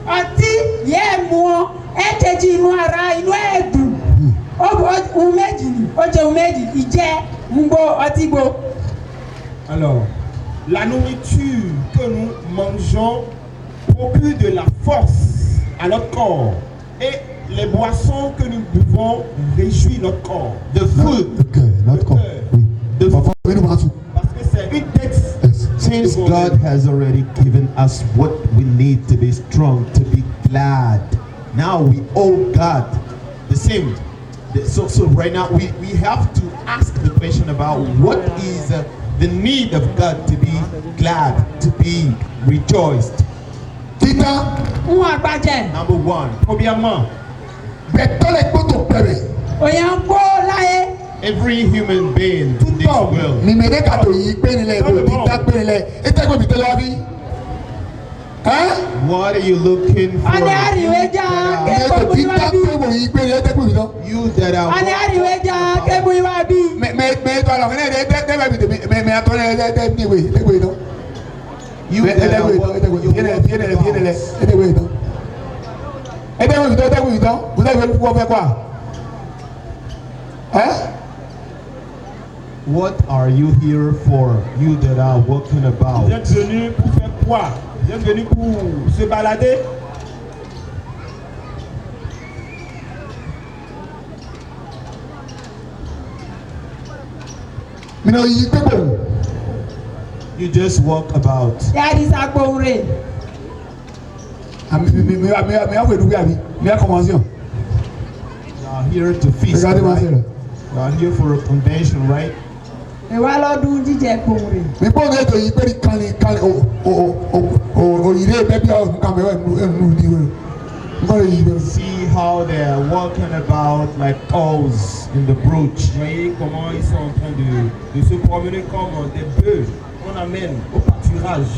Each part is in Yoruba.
ọtí yẹ mú ọ ẹ̀kejì inú ara inú ẹ̀dùn ohun méjì ni ó jẹ ohun méjì ìjẹ ngbó ọtí gbó. Alors, la nourriture que nous mangeons procure de la force à notre corps et les boissons que nous buvons réjouissent notre corps. The food, notre corps. Oui. The food, parce que c'est une dette. Since God has already given us what we need to be strong, to be glad, now we owe God the same. So right now we have to ask the question about what is the need of God to be glad, to be rejoiced. Number one, premièrement, every human being in this world. What are you looking for? You that are What are you here for? You that are walking about. Vous êtes venu pour faire quoi? Vous êtes venu pour se balader? You just walk about. You are here to feast, right? You are here for a convention, right? See how they are walking about like owls in the brooch. Voyez comment ils sont en train de se promener comme des bœufs qu'on amène au pâturage.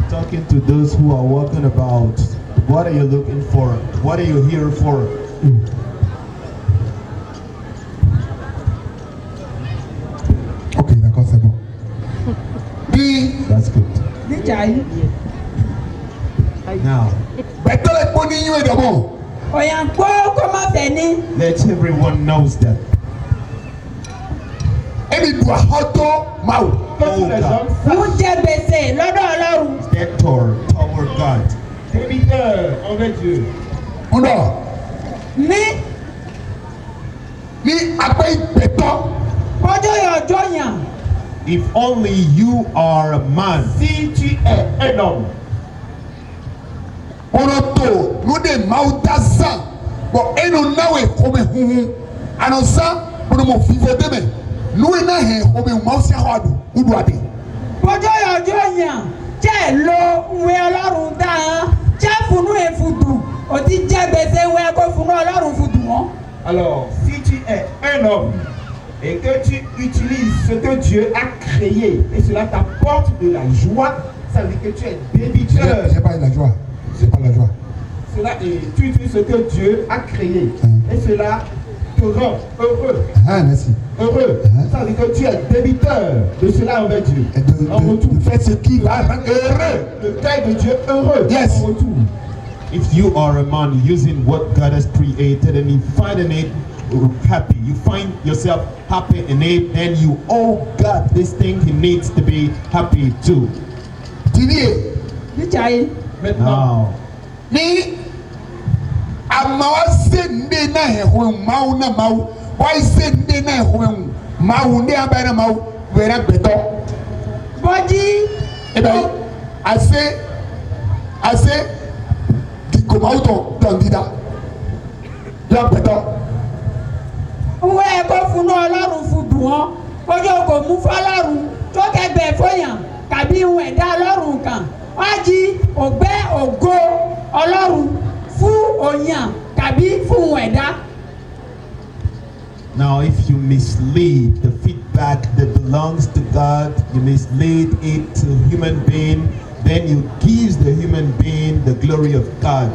Talking to those who are walking about. What are you looking for? What are you here for? Ok, d'accord, c'est bon. That's good. Now, let everyone knows that. Debtor toward God. Débiteur envers Dieu. If only you are a man. Si tu es un homme. Alors, si tu es un homme et que tu utilises ce que Dieu a créé et cela t'apporte de la joie, ça veut dire que tu es débiteur. C'est pas la joie. C'est pas la joie. Cela est, tu utilises ce que Dieu a créé et cela te rend heureux. Merci. Heureux. Ça veut dire que tu es débiteur de cela envers Dieu. En retour, faites ce qui va rendre heureux. Le cœur de Dieu heureux. Yes. En retour. If you are a man using what God has created and you find it happy, you find yourself happy in it, then you owe God this thing he needs to be happy too. Now, tàbí ohun ẹ̀dá ọlọ́run kan wá jí ògbẹ́ ògo ọlọ́run fún òyàn tàbí fún ohun ẹ̀dá. Now, if you mislead the feedback that belongs to God, you mislead it to human being, then you give the human being the glory of God.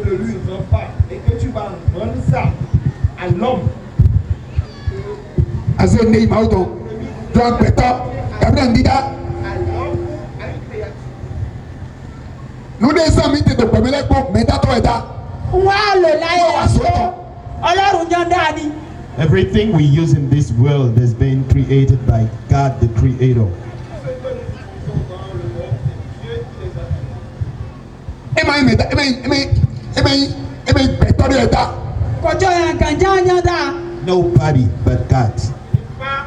Ne lui rends pas et que tu vas rendre ça à l'homme. Ase ne ima uto. Don peto. Kabla ndida. À l'homme ou à une créature. Nous des amis te pemele ko meta to eta. Wọ́n á lò láyé ẹ̀ṣọ́ Ọlọ́run yọ̀ǹda ni. Everything we use in this world has been created by God, the Creator. Peto de eta. Kọjọ́ yẹn kàn já yọ̀ǹda. Nobody but God. Pas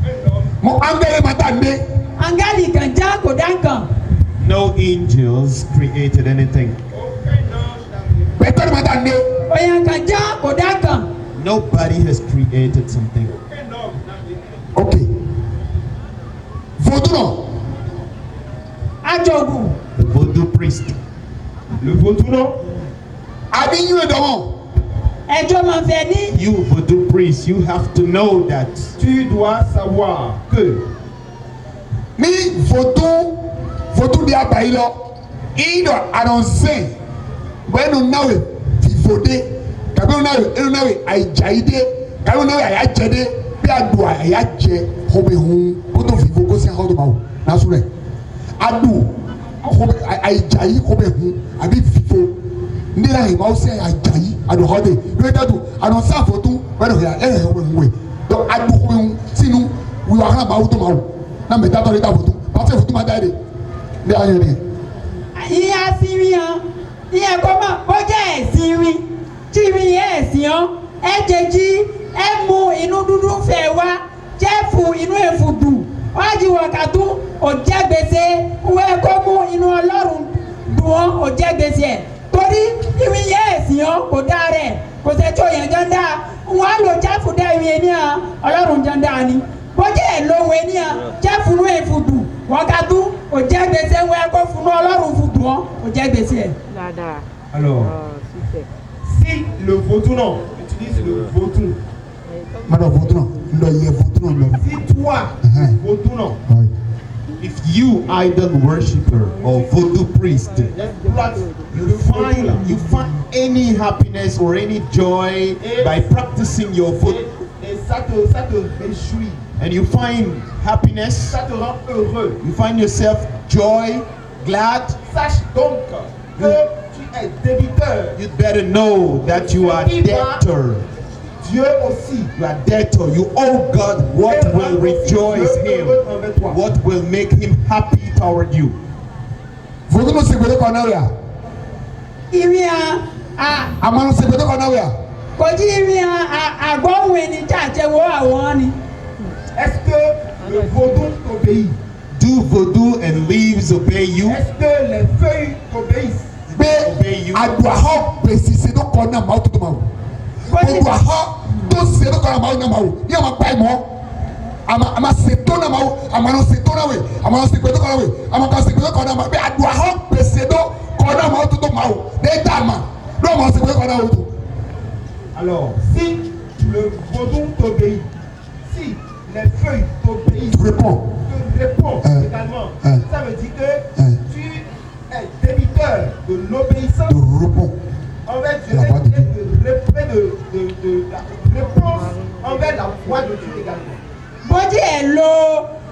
un homme. Mo angele mata nde. Angẹ́lì kàn já kò dá nǹkan. No angels created anything. Aucun ange n'a rien. Peto de mata nde. Òyìn kàn já kò dá nǹkan. Nobody has created something. Aucun homme n'a rien. Ok. Voduno. Àjọ̀gùn. The voodoo priest. Le vaudou non. Abi yu edomo. Ẹjọ́ máa fẹ́ ní. You voodoo priest, you have to know that Tu dois savoir que Ni vodu di abayi lọ. Ido anonse. Bẹ́ẹ̀ni nawe fifode. Kabi nawe ayijaide. Kabi nawe ayajẹde. Bí adu ayajẹ ọbẹ hun. Kótó fifo kó sí akọ́tò báwo. Nasu rẹ̀. Adu ayijayi ọbẹ hun. Àbí fifo. Ndé la yìí máa ṣe ajayi aduhọ́dẹ. Lóye dadu anonse àfọ̀tún bẹ́ẹ̀ni ọ̀yà ẹ̀rẹ̀ ọbẹ hun wẹ̀. Donc adu ọbẹ hun sínú wíwá hàn máa wú tó máa wù. Na mẹ́ta tọ́ ní ta fọ̀tún. Pàṣẹ fọ̀tún máa dá yẹ de. Ndé ayé ni. Ìyẹn asinrin hàn. Ìyẹn kọ́ mọ̀ ó jẹ́ ẹ̀sìn rin. Tí rin yẹn ẹ̀sìn hàn. Ẹ jẹjí ẹ mú inú dúdú fẹ́ wá. Jẹ́ fún inú èfùdù. Wọ́n á jí wọ̀kàtú òjẹ́ gbèsè. Wọ́n kọ́ mú inú Ọlọ́run dùn ọ́ òjẹ́ gbèsè ẹ̀. Torí ìrìn yẹn ẹ̀sìn hàn kò dá rẹ̀. Kò sẹ́ tó yẹn jọ ń dá. Wọ́n á lò jáfù dá ìrìn ní hàn. Ọlọ́run jọ ń dá ni. Bọ́jẹ́ ẹ̀ lówó ní hàn. Jẹ́ fún inú èfùdù. Wọ̀kàtú òjẹ́ gbèsè wọ́n kọ́ fún Ọlọ́run fùdù ọ́ òjẹ́ gbèsè ẹ̀. Dáadáa. alors Super. si le vaudou non utilise le vaudou. Madame Voudron, le yé Voudron, le. Si toi vaudou non. Oui. if you idol worshiper or voodoo priest, you find any happiness or any joy by practicing your voodoo, Et ça te réjouit, and you find happiness, ça te rend heureux. you find yourself joy, glad, Sache donc que tu es débiteur. you'd better know that you are debtor. Dieu aussi. You are debtor. You owe God what will rejoice him, what will make him happy toward you. Voudron se gbede kọ náà wíyà. Ìrìn hàn Amanu se gbede kọ náà wíyà. kò jí ìrìn hàn àgọ́hùn ẹni tí àjẹwò àwọn ni. Est-ce que le vaudou t'obéit? Do voodoo and leaves obey you? Est-ce que les feuilles t'obéissent? Gbé aduahọ gbèsè se tó kọ náà máa tó tó máa wò. Gbogbo ahọ tó se tó kọ náà máa náà máa wò. Ní àwọn apá ìmọ̀. Àmà ṣètò náà máa wò. Àmà náà ṣètò náà wè. Àmà náà ṣètò kọ náà wè. Àmà kan ṣètò kọ náà máa gbé aduahọ gbèsè tó kọ náà máa tó tó máa wò. Ní ìta àmà ló máa ṣètò kọ náà wò tó. Alors, si le vaudou t'obéit, si les feuilles t'obéissent, Tu réponds. te réponds également, ça veut dire que tu es débiteur de l'obéissance Tu réponds. envers Dieu La voix de Dieu. de la réponse envers la voix de Dieu également. Bọ́jí ẹ̀ lo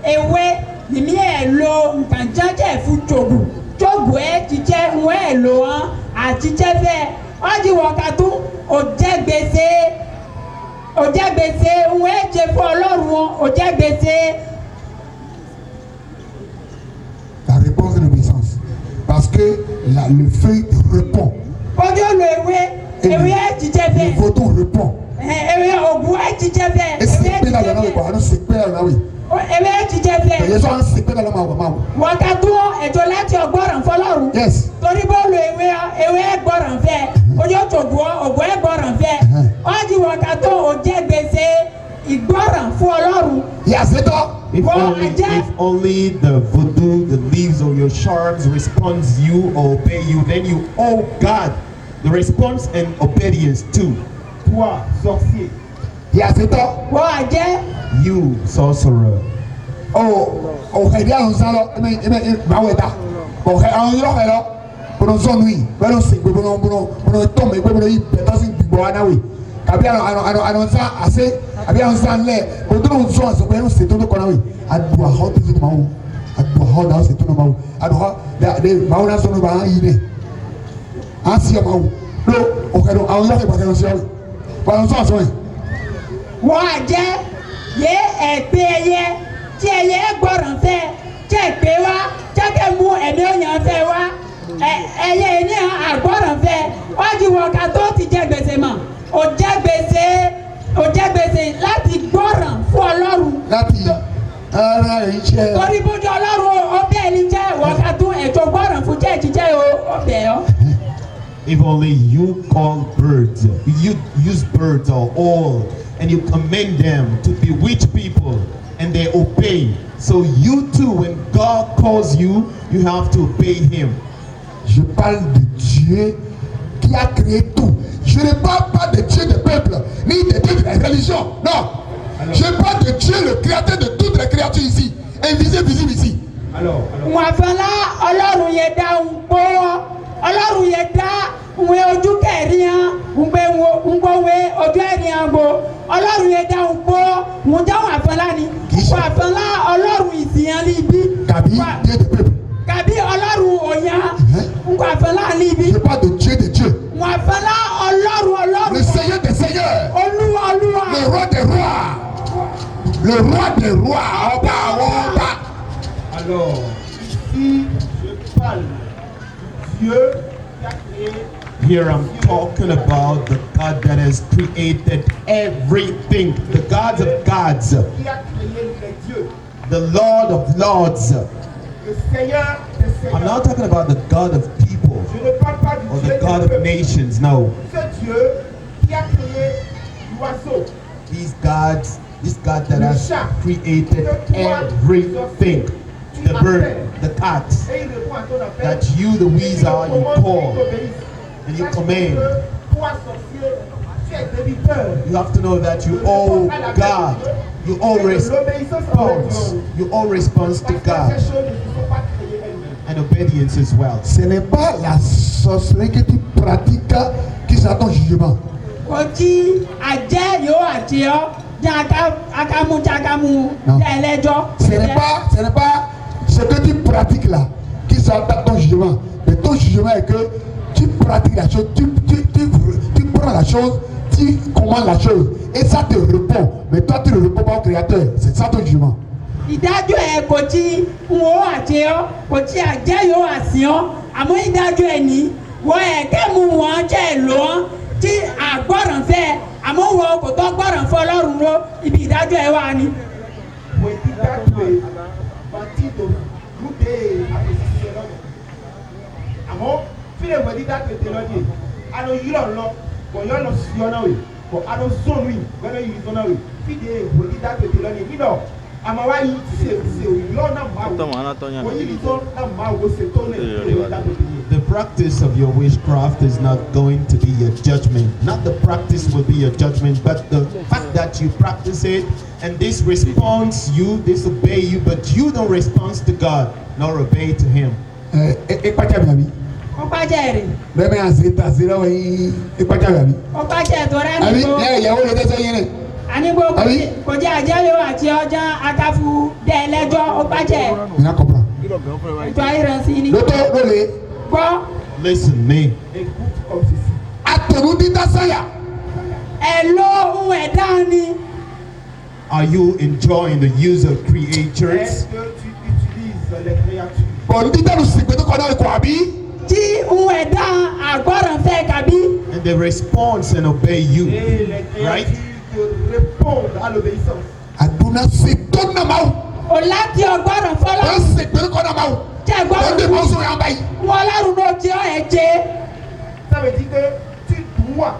ewé nìmí ẹ̀ lo nǹkan jẹ́jẹ́ fún jògù jògù ẹ̀ jíjẹ́ ń ẹ̀ lò hàn àjíjẹ́ fẹ́ ọjí wọ̀kàtú òjẹ́ gbèsè ń ẹ̀ jẹ fún Ọlọ́run òjẹ́ gbèsè. La réponse de l'obéissance. Parce que le feu répond. Bọ́jí ó lo ewé ẹ̀ jíjẹ́ Le fẹ́ Voudron répond. ewé ògùn ẹ̀ jíjẹ́ fẹ́ Et c'est pé dans la langue, quoi. C'est pé dans la langue. ewé ẹ̀ jíjẹ́ fẹ́ Les gens c'est pé dans la langue. wọ̀kàtú ètò láti ọgbọ́ràn fọlọ́run. Yes. Torí bọ́ọ̀lù ewé gbọ́ràn fẹ́ ojú òtògùn ògùn gbọ́ràn fẹ́ ọjí wọ̀kàtó òjẹ́ gbèsè ìgbọ́ràn fún Ọlọ́run. Yazeto. If only the voodoo, the leaves of your charms responds you or obey you, then you owe God the response and obedience too. Toi, sorcier. Yàtọ̀. wọ́n àjẹ́. You, sorcerer. Ọ̀hẹ̀dí àwọn sálọ ẹ̀mẹ̀ báwo ẹ̀dá ọ̀hẹ̀ àwọn yọ̀ọ̀ hẹ̀ lọ bọ̀nọ̀ sọ̀nù yìí bọ̀nọ̀ sègbè bọ̀nọ̀ tọ̀mọ̀ ẹgbẹ́ bọ̀nọ̀ yìí bẹ̀tọ̀ sí gbìgbọ̀ anáwì kàbí àwọn sá àṣẹ àbí àwọn sá ńlẹ̀ òtún sọ̀ àṣọpọ̀ ẹ̀rù ṣètò tó kọ́nà wì àdùn àhọ́ tó ṣètò máa wò àdùn àhọ́ náà ṣètò náà máa wò àdùn àhọ́ máa wò náà sọ̀nù bá á yí nẹ̀ á sì ọ̀ máa wò ló ọ̀hẹ̀ lọ àwọn yọ̀ọ̀ ìpàkẹ́ lọ sí ọ̀wì bọ̀nọ̀ sọ̀ àṣọ yìí. wọ́n àjẹ́ yé ẹ̀gbẹ́ ẹyẹ tí ẹyẹ gbọ́ràn fẹ́ tí ẹ̀gbẹ́ wá jákè mú ẹ̀mí òyàn fẹ́ wá ẹyẹ ní àgbọ̀ràn fẹ́ wọ́n ti wọ̀ ká tó ti jẹ gbèsè mọ̀ ò jẹ gbèsè láti gbọ́ràn fún Ọlọ́run. láti ara ẹ̀ jẹ́. torí bójú Ọlọ́run ọbẹ̀ ẹni jẹ́ wọ́n ká tún ẹ̀tọ́ gbọ́ràn fún jẹ́ ìjíjẹ́ ọbẹ̀ ọ́. If only you call birds, you use birds or all, and you command them to bewitch people, and they obey. So you too, when God calls you, you have to obey Him. Je parle de Dieu qui a créé tout. Je ne parle pas de Dieu des peuples, ni de Dieu des religions. Non. Je parle de Dieu, le créateur de toutes les créatures ici, invisible, visible ici. Alors. wọ́n fẹ́lá Ọlọ́run yẹn dá ń gbọ́ Ọlọ́run yẹn dá nwe ojú kẹrin ngbọ̀nwe ojú ẹ̀rin àgbo Ọlọ́run yẹn dá ń gbọ́ ń dáhùn àfẹ́lá ni wọ́n àfẹ́lá Ọlọ́run ìsìnyàn níbí. Kàbí Dieu des peuples. Kàbí Ọlọ́run òyà wọ́n àfẹ́lá níbí. Je parle de Dieu des dieux. Wọ́n àfẹ́lá Ọlọ́run. Le Seigneur des seigneurs. Olúwa. Le roi des rois. Le roi des rois. Ọba àwọn ọba. Alors, si je parle du Dieu qui a créé. Here I'm talking about the God that has created everything, the gods of gods, Qui a créé les dieux. the Lord of lords. Le Seigneur des seigneurs. I'm not talking about the God of people Je ne parle pas du or Dieu the des God of peuples. nations, no. Ce Dieu qui a créé l'oiseau. This God that has created everything, the bird, the cat, Et il répond à ton appel. that you, the weasel, you call and you command. Toi, sorcier, tu es débiteur. You have to know that you owe God, you owe response, you owe response to God Ces choses ne sont pas créées elles-mêmes. and obedience as well. Ce n'est pas la sorcellerie que tu pratiques qui sera ton jugement. Kò tí àjẹ́ yóò àti ọ́ jẹ́ akamu Non. jẹ́ ẹlẹ́jọ́. Ce n'est pas ce que tu pratiques là qui sera ton jugement. Mais ton jugement est que tu pratiques la chose, tu prends la chose, tu commandes la chose. Et ça te répond. Mais toi, tu ne réponds pas au Créateur. C'est ça ton jugement. Ìdájọ́ ẹ̀ kò tí wọ́n àti ọ́ kò tí àjẹ́ yóò àsì ọ́ àmọ́ ìdájọ́ ẹ̀ ní wọ́n ẹ̀ kẹ́mu wọn jẹ́ èlò wọn tí àgbọ̀ràn fẹ́ àmọ́ wọn kò tọ́ gbọ̀ràn fún Ọlọ́run ló ibi ìdájọ́ ẹ̀ wà ní. Àmọ́ fílẹ̀ wẹ̀ dídá tètè lọ́dẹ̀ àná yíyọ̀ lọ kò yọ̀ lọ sí ọ̀nà wẹ̀ kò àná zónù yìí gbẹ́dọ̀ yìí zónù wẹ̀ fídẹ̀ wẹ̀ dídá tètè lọ́dẹ̀ nídọ̀ àmọ́ wá yìí ṣe òyìnbó náà máa wò òyìnbó tó náà máa wò ṣe tó lè dídá tètè yìí. The practice of your witchcraft is not going to be your judgment. Not the practice will be your judgment, but the fact that you practice it and this response, you disobey you, but you don't respond to God nor obey to Him. Ọ̀pájẹ́ rẹ̀ Bẹ́ẹ̀ni àzètà àzèrè wọ̀nyí ìpàjáwìrì àbí. ọ̀pájẹ́ tó rẹ̀ Àbí nígbó ní ìyàwó rẹ̀ tẹ́sẹ̀ yẹn rẹ̀. ànígbó Àbí? kò jẹ́ àjẹ́ yóò àti ọjà akafu dẹ́ ẹlẹ́jọ́ ọ̀pájẹ́ Ìyá kọ̀pọ̀rọ̀. ètò ayélujára ni. Lótó lólè. Gbọ́ Listen, me. Écoute comme ceci. Àtòrú dídá sáyà. ẹ̀ ló ohun ẹ̀dá ni. Are you enjoying the use of Est-ce creatures? que tu utilises les créatures? Bọ̀dù dídá ló sì pé tó kọ́ náà ikọ̀ àbí. Tí ohun ẹ̀dá àgbọ̀ràn fẹ́ kàbí. And they respond and obey you. Et les Right? créatures te répondent à l'obéissance. Àdúná sì tó nà máa wò. O láti ọgbọ́ràn Ó fọlọ́. sì pé tó kọ́ náà máa wò. Jẹ́ Ó gbọ́dọ̀ dé mọ́ sórí àbá yìí. wọn Ọlọ́run ló jẹ́ ẹ̀ jẹ́. Ça veut dire que tu dois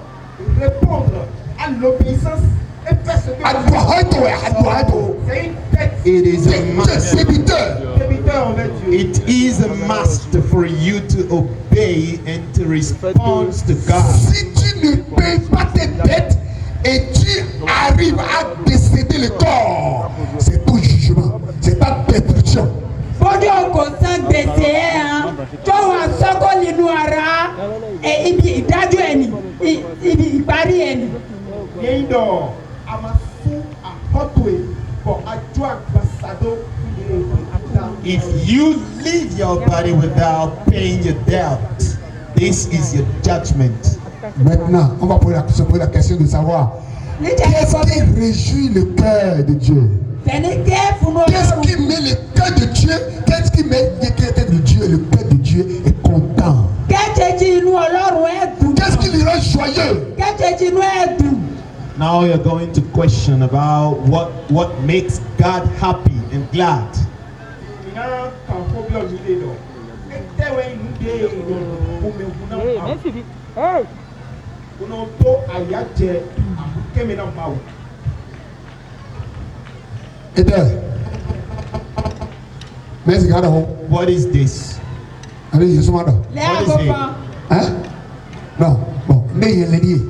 répondre à l'obéissance et faire ce que Àdùá ètò ẹ̀ àdùá ètò. c'est une tête It is a must. Débiteur. Débiteur envers Dieu. It is a must for you to obey and to respond to God. Si tu ne payes pas tes dettes et tu arrives à décéder le corps, c'est ton jugement, c'est ta destruction. bójú kò san gbèsè ẹ̀ hàn tó wà sọ́kò nínú ara ibi ìdájọ́ ẹ̀ ní ibi ìparí ẹ̀ ní. Yéé dọ̀, a máa fún àkọ́tò ẹ̀ bọ̀ àjọ àgbàsádó ilé ìgbà. If you leave your body without paying your debt, this is your judgment. Maintenant, on va se poser la question de savoir qu'est-ce qui réjouit le cœur de Dieu? Qu'est-ce qui met le cœur de Dieu? Qu'est-ce qui met le cœur de Dieu? Le cœur de Dieu est content. Qu'est-ce qui lui rend joyeux? Now you're going to question about what makes God happy and glad. Ìyá kan fọ́bíọ̀ mi lè lọ. Ẹ tẹ́wẹ́ inú dé omi òkun náà pa. Kùnà tó àyà jẹ àbúkẹ́mi náà máa wò. Et merci, regarde. What is this? Allez, je suis malade. Hein? Non, bon, mais il est lié.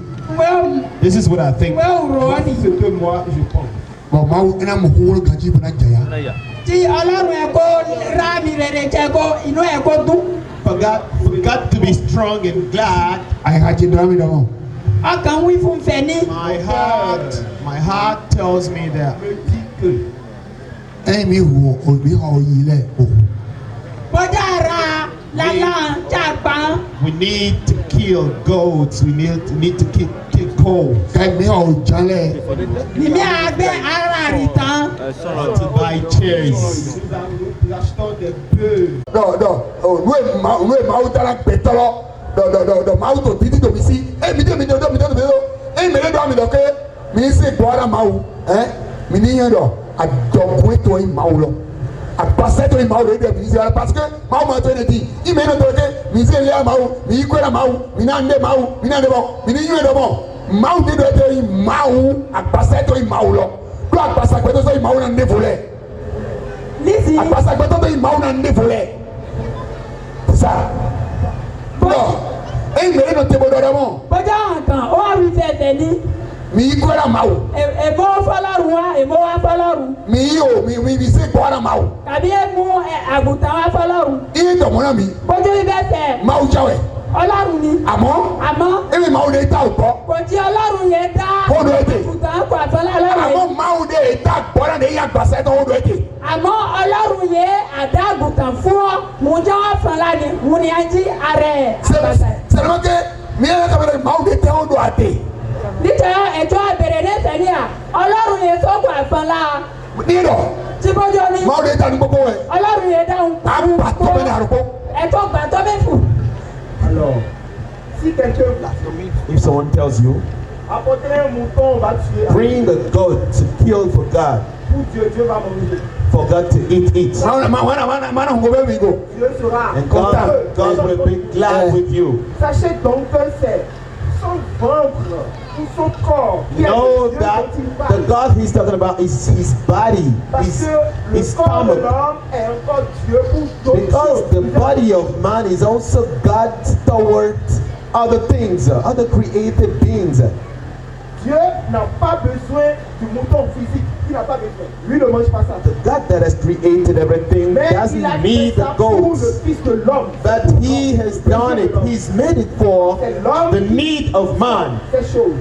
This is what I think. C'est que moi je pense. Bon, moi, on a mon rôle quand tu veux dire. Tí Ọlọ́run ẹ̀kọ́ rámi rere jẹ́ kó inú ẹ̀kọ́ dún. For God to be strong and glad, I had to drum it down. Ọkàn wí fún fẹ̀ní. my heart tells me that Me dit que Amy who will be how you let go. Bọ́jà ra lálá jàgbá. we need to kill goats. We need to kill cows Can me how jale. Nìmí àgbẹ̀ ara rì tán. to buy chairs. nous achetons des bœufs. Non, nous est mau dans la pétrole. Non, mau to bidi to bisi. Mi do. Me le do mi do ke. Mi se boara mau. Mi ni yando. A do point to mau lo. A passer to mau lo de mi se parce que mau ma to ne di. I me no to ke. Mi se le mau. Mi ko la mau. Mi na nde mau. Mi na de bon. Mi ni yando bon. Mau de do te mau. A passer to mau lo. Do a passer ko to so mau na nde volé. Nísìnyí. Àgbàsàgbà tó bẹ́ẹ̀ máa ń nìfò lẹ̀. Sá. Bọ́ ẹ̀yin mẹ́rin ló tẹ́bọ̀ dọ́dọ́ mọ́. Bọ́jà nǹkan ó wà wí fẹ̀fẹ̀ ní. Mi yí kọ́ra máa wò. Èmo fọlọ́run wá èmo wá fọlọ́run. Mi yí o mi ṣe kọ́ra máa wò. Tàbí èmú àgùntàn wá fọlọ́run. Iye tọ̀mọ́nà mi. Bójú ibẹ̀ fẹ̀. Máa wò jáwẹ̀. Ọlọ́run ni. Àmọ́. Èmi máa wò lè ta òtọ́. Kò tí Ọlọ́run yẹn dá. Ó do ètè. Àgùntàn kò àfọlá lọ́rùn yẹn. Àmọ́ máa wò lè ta gbọ́dọ̀ lè yà gbàsẹ́ tó ó do ètè. Àmọ́ Ọlọ́run yẹn àdá àgùntàn fún ọ mùjọ́ fọlá ni mùní ají ààrẹ àgbàsà. Sẹ̀rọ̀ kẹ́ mi yẹn kàbẹ̀rẹ̀ máa wò lè tẹ́ ó do àtẹ. Nítorí ẹ̀jọ́ àbẹ̀rẹ̀ lẹ́sẹ̀ ní à Ọlọ́run yẹn tó kò àfọlá. Nílò. Tí bójú ni. Máa wò lè ta ní gbogbo rẹ̀. Ọlọ́run yẹn dáhùn. Àgbàtọ́ bẹ́ẹ̀ ni àrùkọ́. Ẹ̀tọ́ gbàtọ́ bẹ́ẹ̀ fò. Alors, si quelqu'un blasphème, If someone tells you, apportez un mouton, on va tuer. bring a goat to kill for God, Pour Dieu, Dieu va manger. for God to eat it, Mana ngo bẹ́ẹ̀ mi go. Dieu sera and content. God will be glad with you. Sachez donc que c'est son ventre ou son corps qui est Know Dieu that dont il the parle. God he's talking about is his body, Parce his que le corps de stomach. l'homme est encore Dieu pour d'autres Because choses. the body of man is also God towards other things, other created beings. Dieu n'a pas besoin du mouton physique. Il n'a pas besoin. Lui ne mange pas ça. The God that has created everything Mais il a doesn't fait need ça the pour le goats. Fils de l'homme. But he has done it. He's made it for the need of man. Ces choses.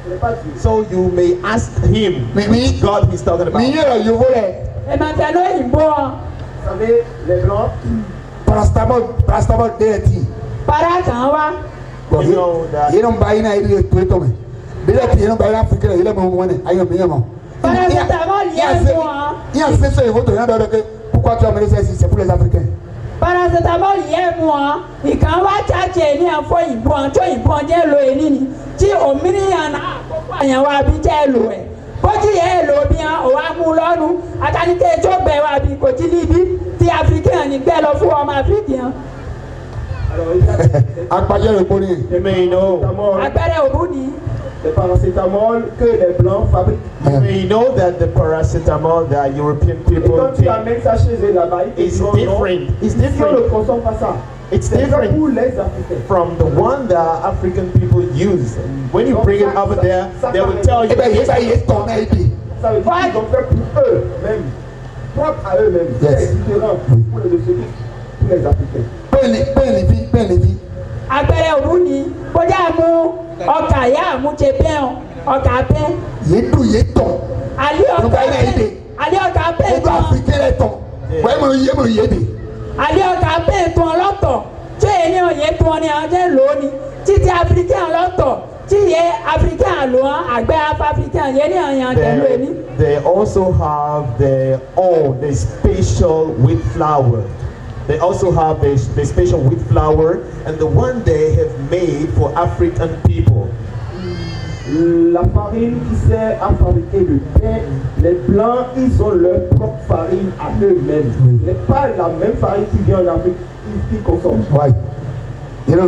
Ce n'est pas Dieu. So you may ask him which God he's talking Mi about. yé la yovo lẹ̀. Ẹ̀mọ̀tẹ̀ ló yìnbó ọ. Vous savez, les blancs, Paracetamol dé ti. Para kan wá. You know that Yé ló ń ba yín náà yé tó tó mi. Bílẹ̀ tí yé ló ń ba yín náà fi kílẹ̀ yé ló ń mú wọn ní ayé mi yé mọ̀. Paracetamol yẹn mú ọ. Yíyá ṣe sọ ìwé tó yẹn dọ́dọ̀ pé pourquoi tu as mené ceci c'est pour les Africains. Paracetamol yẹn mú ọ. Ìkan wá jáde ní ẹ̀fọ́ ìbọn tó ìbọn jẹ́ lo èní ni. Tí òmìnira náà àkókò àyànwó àbí jẹ́ lo ẹ̀. Bójú yẹn lò bí hàn òwà mú lọ́nu. Àtàníkẹ́ tó bẹ̀ wá bí kò tí níbí. Tí African ní gbẹ́ lọ fún ọmọ African. alors il y a Agbájẹ́ rẹ̀ kórè. you may know notamment Àpẹẹrẹ òbú ni. le paracétamol que les blancs fabriquent. You may know that the paracetamol that European Et people quand tu take amènes ça chez eux là-bas, ils te is disent non, different. It's ici on ne different. consomme pas ça. It's C'est fait different pour les Africains. from the one that African people use. And when you bring it over there, they will tell you. Eh ben, il ton aide. Ça veut dire qu'ils ont fait pour eux-mêmes, propre à eux-mêmes. Yes. C'est différent pour les Occidentaux, pour les Africains. Ben Lévi. Agbẹrẹ òwú ni bóyá mú ọkà yá mú ṣe bẹ́ẹ̀ ọkà bẹ́ẹ̀. Yé ton. Alẹ́ ọkà Ọkà yẹn bẹ́ẹ̀ dé. alẹ́ ọkà bẹ́ẹ̀ Odo tán Africain lẹ ton. Wẹ́n mo yé de. alẹ́ ọkà bẹ́ẹ̀ tán lọ́tọ̀ tí èyí ọ̀yẹ́ tán ni ọjọ́ lónìí títí Africain lọ́tọ̀ tí yẹ Africain lò hàn àgbẹ̀ Africain yẹ ní ọ̀yàn tẹ̀lé ẹni. They also have their own, the special wheat flour. They also have the special wheat flour, and the one they have made for African people. La farine qui sert à fabriquer le pain, les blancs, ils ont leur propre farine à eux-mêmes. Ce n'est pas la même farine qui vient en Afrique, qu'ils consomment. Ouais. Ils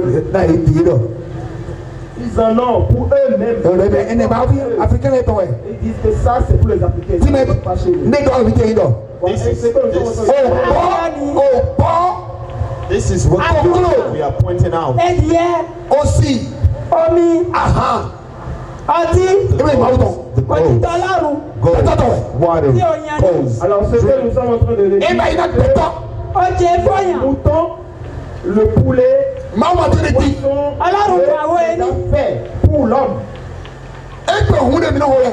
Ils en ont pour eux-mêmes. Africain lẹ ton ouais. Ils disent que ça, c'est pour les Africains. Ti mẹ C'est pas chez nous. ne dọ Africain yìí dọ. This is what we are pointing out. Ẹdìyẹ Aussi. omi ọtí The òtítọ́ gold, Ọlọ́run water, tí ò yan ní. coals, Alors, ce que nous sommes en train de Eh dire, ben il a pétant. Ó jẹ fọyàn mouton, le poulet, Maman te le dit. poisson, Ọlọ́run kàwé c'est ní. fait pour l'homme. E pe ohun de mi náà wọlé.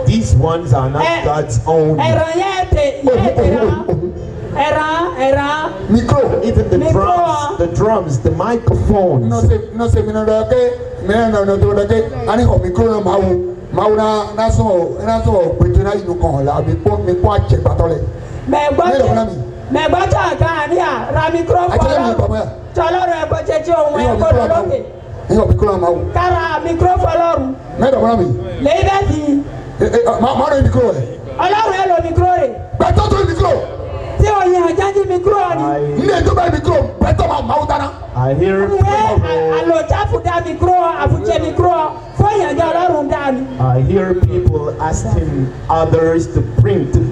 these ones are not God's own. Ẹ̀ràn yẹn tè ẹ̀ràn Micro. Even the drums, the microphones. Non se mi náà dọ̀ ké mi náà dọ̀ tó dọ̀ ké ani kò micro náà máa wo náà sọ̀ pété náà inú kan la mi kó àjẹ gbàtọ́ lẹ̀. mẹ̀gbọ́tọ̀ kan ní à ra Àjẹlẹ̀ mi mikrofọ́lọ́ bàbá yà. tọ́lọ́run ẹ̀kọ́ jẹjẹ ohun ẹ̀kọ́ lókè Ẹ̀yin kò micro náà máa wo. kára mikrofọ́lọ́run Mẹ́ẹ̀dọ̀ mọ́ra mi. lèyí bẹ́ẹ̀ fi Máa rẹ̀ micro rẹ̀. Ọlọ́run ẹ̀ lo mikro rẹ̀ Gbàtọ́ tó micro. tí òyìn àjájí mikro ni Ní ètò bẹ́ẹ̀ micro gbàtọ́ máa wo dáná. I hear ìwé àlòjáfùdá mikro àfùjẹ mikro fóyìnjẹ Ọlọ́run dání. I hear people asking others to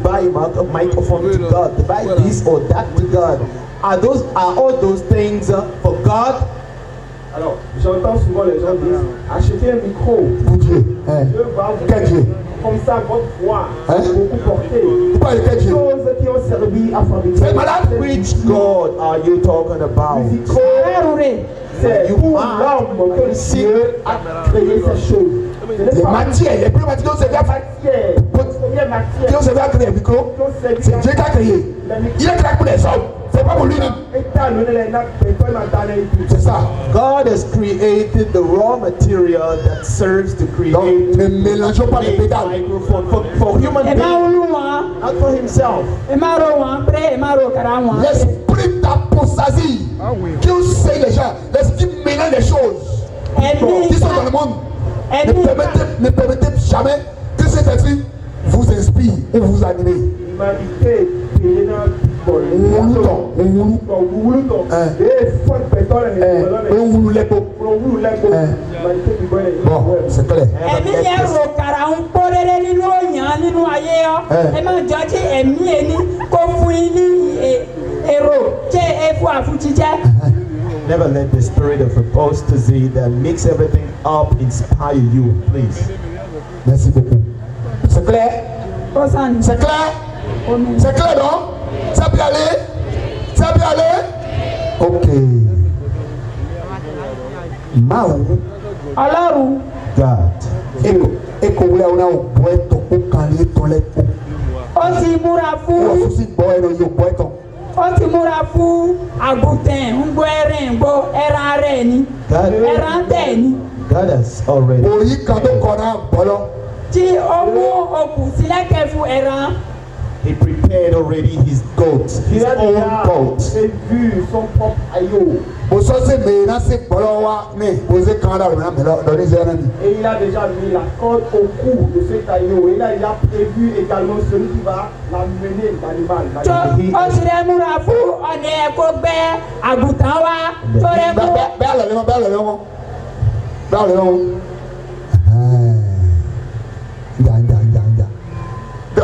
buy a microphone to God, to buy this or that to God. Are all those things for God? Alors, j'entends souvent les gens dire, achetez un micro, Pour Dieu. Dieu va vous Quel Dieu? comme ça votre voix Hein? beaucoup portée. Pourquoi il quel Dieu? Choses qui ont servi à fabriquer. C'est malade. Which God are you talking about? Ọlọ́run rẹ̀ C'est pour l'homme que Dieu a créé ces choses. Ce n'est Les pas matières, les premières matières qui ont servi à faire. matière. Première Qui matière. ont servi à créer le micro. C'est Dieu qui a créé. Il a créé pour les hommes. C'est pas pour lui-même. C'est ça. God has created the raw material that serves to create Donc, ne mélangeons pas les pédales. microphone for human ẹ máa beings, wúlú wọn not for himself. ẹ máa ro wọn pé ẹ máa ro kàrà wọn. L'esprit d'apostasie qui enseigne les gens, l'esprit qui mélange les choses qui sont dans le monde. Ne permettez jamais que cet esprit vous inspire ou vous anime. Bon, c'est clair. ẹ̀mí yẹn ro kàrà ń kó rere nínú òyìn nínú ayé ọ ẹ máa jọ kí ẹ̀mí ẹni kó fún yín ní èrò ṣé efu àfújíjẹ. Never let the spirit of apostasy that makes everything up inspire you, please. Merci beaucoup. C'est clair? ó sàn ní C'est clair? omi. C'est clair, non? Ça peut aller? Ça peut aller? Ok. Mao. Ọlọ́run God. Eko wúlẹ̀ ọ̀nà òbọ̀ ẹ̀tọ́ kó kàn lé tọ́lẹ̀ kó. ó ti múra Wọ́n fún tún sí gbọ́ ẹ̀rọ yóò bọ́ ẹ̀tọ́. ó ti múra fún àgùntàn ń gbọ́ ẹ̀rìn gbọ́ ẹran rẹ̀ ni ẹran tẹ̀ ni God has already. Òyì kan tó kọ náà bọ́lọ́. tí ó mú okùn sílẹ̀ kẹ́ fún ẹran. He prepared already his goat, his own goat. vu son propre agneau. Mo sọ sí mi náà sí gbọ́lọ́ wa ní ìpòsí kan náà lọ́nà mi lọ́dún sí ẹ̀rọ mi. Et il a déjà mis la corde au cou de cet agneau. Il a déjà prévu également celui qui va l'amener l'animal. tó ó sì rẹ̀ múra fún ọ̀nà ẹ̀kọ́ gbẹ́ àgùntàn wa tó rẹ̀ kó. Bẹ́ẹ̀ lọ lọ́wọ́. Bẹ́ẹ̀ lọ lọ́wọ́.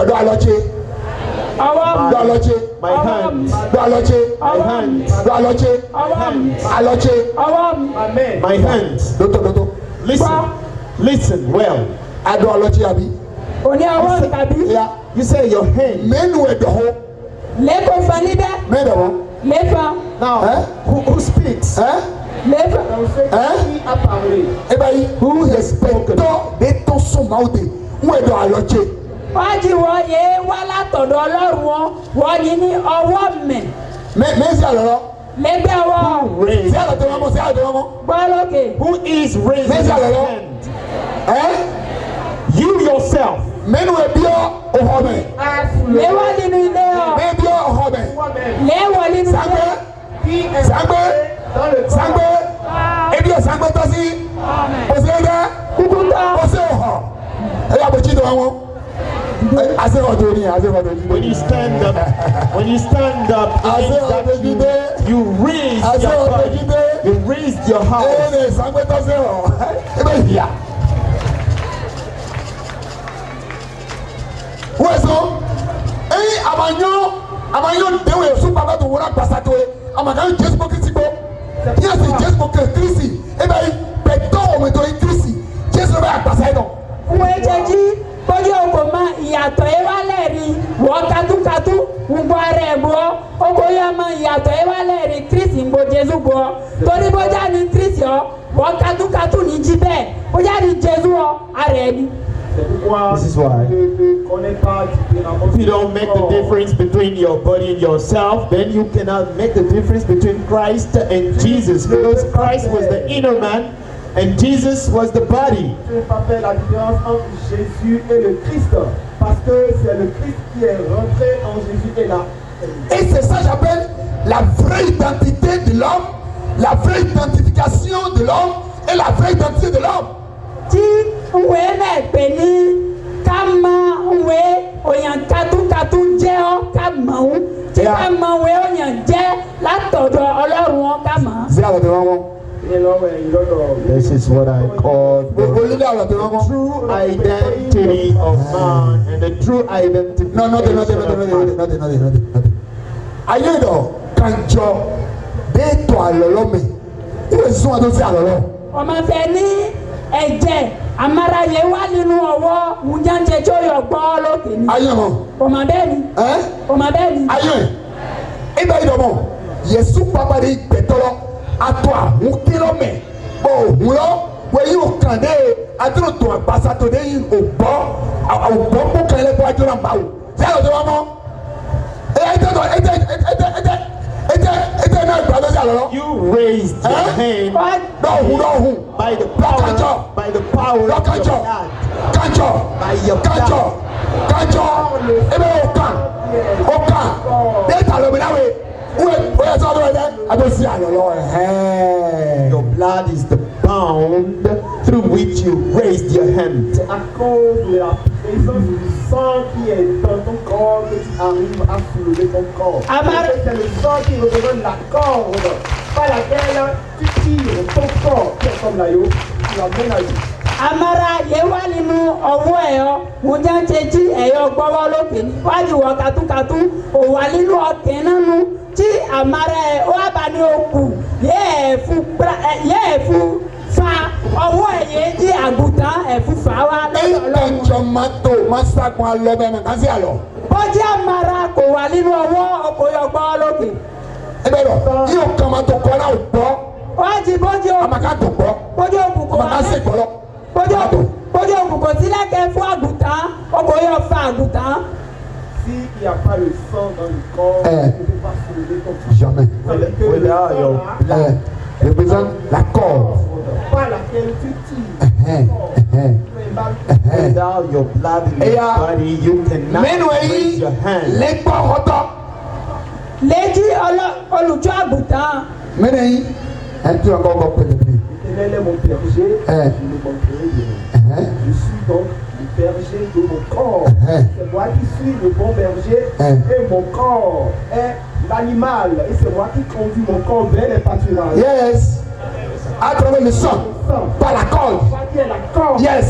Do alọ́tse. ọwọ́ Do alọ́tse. My hand. Do alọ́tse. My hand. Do alọ́tse. Alọ́tse. ọwọ́ mi. Amen. My hand. Doto. Listen. Listen well. Ado alọ́tse abi. òní ọwọ́ mi tàbí. Ya. You say your hand. Mẹ́nu ẹ̀dọ̀ hó. lẹ́kọ̀ọ́ fan níbẹ̀ Mẹ́dọ̀ hó. lẹ́fà Now, Huh? who speaks? lẹ́fà Qui a parlé? Eba yi. Who has spoken? Tọ́ de tọ́ sún máa de. Ń ẹ̀dọ̀ alọ́tse. wájú wọn yé wá látọ̀dọ̀ ọlọ́run wọn wọ́n ní ní ọwọ́ mi Mẹ́sì àlọ́lọ́. lẹ́gbẹ́ ọwọ́ Raise. Sí àlọ́ tó wọ́n mọ́. Sí àlọ́ tó wọ́n mọ́. gbọ́ lókè Who is raising Mẹ́sì his àlọ́lọ́. hand? You yourself. Mẹ́nu ẹ̀bí ọ̀ ọ̀họ́ mẹ́. léwọ́ nínú ilé ọ Mẹ́bí ọ̀ ọ̀họ́ mẹ́. léwọ́ nínú ilé Sangbe. Qui est Sangbe. dans le corps? Sangbe. Ebi ọ̀ sangbe tọ́ sí. Òsè ẹ̀dá. kúkú tọ́ Òsè ọ̀họ́. Ẹ yà bọ̀ jí dọ̀ wọn. Ase ọ̀dọ̀ ni. When you stand up, against that you raise Ase your ọ̀dọ̀ body. jí dé. You raised your Ẹ house. ẹ̀ sangbe tọ́ sí ọ̀. Ẹ bẹ̀ yà. Wọ́n sọ, ẹyin àmàyàn dẹ̀wẹ̀ èso pàtó tó wọ́n gbàsá tó yẹ, àmàkàn Jésù kò kìsì gbọ́. Yẹ́sì Jésù kò kìsì, ẹ bá yí pẹ̀tọ́ ọmọ ètò yìí kìsì, Jésù ló bá yà gbàsá yìí nọ. wọ́n jẹ́jí bójú òkò ma ìyàtọ̀ yẹ wá lẹ́ẹ̀rí wọ́n katukatu gbogbo ara ẹ̀ bọ́ oko yẹ ma ìyàtọ̀ yẹ wá lẹ́ẹ̀rí kristi ń bo jésù bọ́ torí bójá ni kristi ọ wọ́n katukatu ní jí bẹ́ẹ̀ bójá ni jésù ọ ara ẹ̀ ni. C'est pourquoi This is why. ne connaît pas différemment. If you don't make the difference between your body and yourself, then you cannot make the difference between Christ and Jesus, because Christ was the inner man and Jesus was the body. Tu ne peux pas faire la différence entre Jésus et le Christ, parce que c'est le Christ qui est rentré en Jésus et là. Et c'est ça que j'appelle la vraie identité de l'homme, la vraie identification de l'homme et la vraie identité de l'homme. tí nwe náà pè ní ká mọ nwe òyàn katukatu jẹ́ ọ́ ká mọ̀ ọ́n tí ká mọ nwe òyàn jẹ́ látọ̀dọ̀ ọlọ́run ọ́ ká mọ̀ ọ́n. Sí àlọ́ tó wọ́n mọ́. This is what I call Gbogbo lílé àlọ́ tó wọ́n mọ́. true identity of man and the true identification No, nothing. Ayé ìdọ̀ kanjọ bẹ́ẹ̀ tọ́ àlọ́ lọ́mẹ̀. Ìwé sísun wa tó sí àlọ́ lọ. ọmọ fẹ́ ní ẹ̀jẹ̀ amáráyé wá nínú ọwọ́ wùjáǹjẹ tí ó yọ gbọ́ lókè ní. Ayé mọ̀. ọmọ bẹ́ẹ̀ ni Ẹ́ ọmọ bẹ́ẹ̀ ni. ayé ìbẹ̀ ìdọ̀ mọ̀. Yẹ̀sù pápá de gbẹ̀tọ́lọ́ atọ́ àwọn kílọ̀mẹ̀ bọ̀ òhun lọ wọ́n yóò kàn dé adúlọ̀ tó àgbàsá tó dé yìí ò gbọ́ kó kàn lẹ́kọ́ adúlọ̀ náà bá wò. Sí àlọ́ tó wọ́n mọ́. Ẹ̀jẹ̀ náà gbàgbé sí àlọ́ lọ. you raised your hand Lọ́hùn. by the power of your blood. Kanjọ ebe ọka n'eta lominawe wọ́n yẹ sọ́dọ̀ ẹ̀dẹ́ abẹ́sí àlọ́lọ́ ẹ̀hẹ́n. Your blood is the bond through which you raised your hand. À cause de la présence du sang qui est dans ton corps que tu arrives à soulever ton corps. C'est le sang qui représente la corde par laquelle tu tires ton corps, qui est comme l'aïeau, tu l'amènes à lui. amáráyé wá nínú ọwọ́ ẹ̀ ọ́ wùjáǹjẹ tí ẹ̀yọ́ gbọ́wọ́ lókè ní wájú wọ katukatu òwà nínú ọkẹ́ nánú tí àmàrà ẹ̀ ó wà bá ní okù yẹ́ẹ̀fù fa ọwọ́ ẹ̀ yé jí àgùntàn ẹ̀fù fà wá lọ́dọ̀ ọlọ́run. Kanjọ mato masakun alọ bẹ́ẹ̀ mọ̀ kasi alọ. bọ́jí àmàrà kò wà nínú ọwọ́ ọkọ̀ yọ gbọ́wọ́ lókè. Ebe lọ yóò kàn máa tó kọ́ náà gbọ́ wájú bọ́jí àmàkà tó gbọ́ òkú kò wà àmàkà sì gbọ́ lọ. bọ́jí òkú kò sílẹ̀ kẹ́ fún àgùntàn ọkọ̀ yọ fa àgùntàn. S'il n'y a pas le sang dans le corps, tu ne peux pas soulever ton corps. Jamais. C'est que le sang là, Représente la corde. par laquelle tu tires. Without your blood in your body, you cannot Mẹ́nu raise ẹ̀yìn your hand. lẹ́gbọ́ ọ̀tọ̀. léjì olùjọ́ àgùntàn. Mẹ́nu ẹ̀yìn ẹ̀ tí wọ́n kọ́ kọ́ pẹ̀lẹ́pẹ̀lẹ́. L'éternel est mon berger, je ne manquerai de rien. Je suis donc le berger de mon corps. C'est moi qui suis le bon berger et mon corps est l'animal. Et c'est moi qui conduis mon corps vers les pâturages. Yes. À travers le sang, par la corde. Moi qui est la corde. Yes.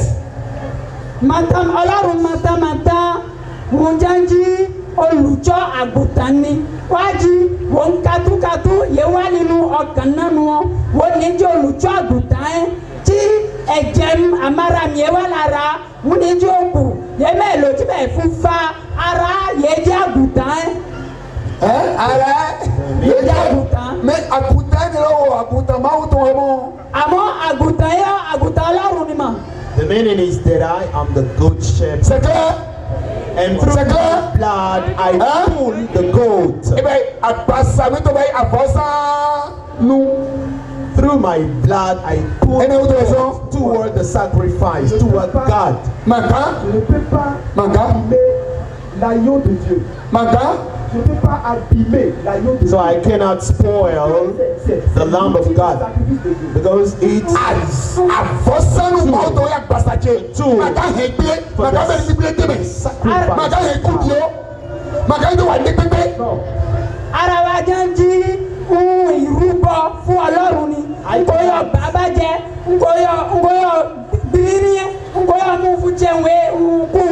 Matam ọlọ́run matamata wùjẹ́njí olùjọ́ àgùntàn ni wájú wọ́n katukatu yẹ wá nínú ọkàn nánu wọ́n níjẹ́ olùjọ́ àgùntàn ẹ̀ tí ẹ̀jẹ̀ amára mi yẹ wá lára wọ́n níjẹ́ òkú yẹ mẹ́lò tí bẹ́ẹ̀ fún fa ara yẹ jẹ́ àgùntàn ẹ̀. Ara yẹ jẹ́ àgùntàn. mais àgùntàn ni lọ́wọ́ àgùntàn máa ń tó ọmọ. àmọ́ àgùntàn yẹ àgùntàn Ọlọ́run ni mà. The meaning is that I am the good shepherd. C'est clair? And through C'est clair? my blood I pull the goat. Eh bien, àgbàsá mi tó bá yẹ àfọ́sá nu. Through my blood I pull Any other the reason? goat toward the sacrifice, toward God. Màkà. Je ne peux pas Màkà. abîmer l'agneau de Dieu. Màkà. Je ne peux pas abîmer l'agneau de Dieu. So I cannot spoil the Lamb of God because it's Àfọ́sá nu máa tó yẹ àgbàsá jẹ. Two. Màkà hẹ̀ gbé. Màkà bẹ̀rẹ̀ ní gbé débẹ̀. sacrifice. Màkà hẹ̀ kú di o. Màkà yìí tó wà ní pépé. ara wa jẹ́ ń jí ìrúbọ fún Ọlọ́run ni nkóyọ bàbá jẹ nkóyọ bìrì nkóyọ mufujẹwe nkú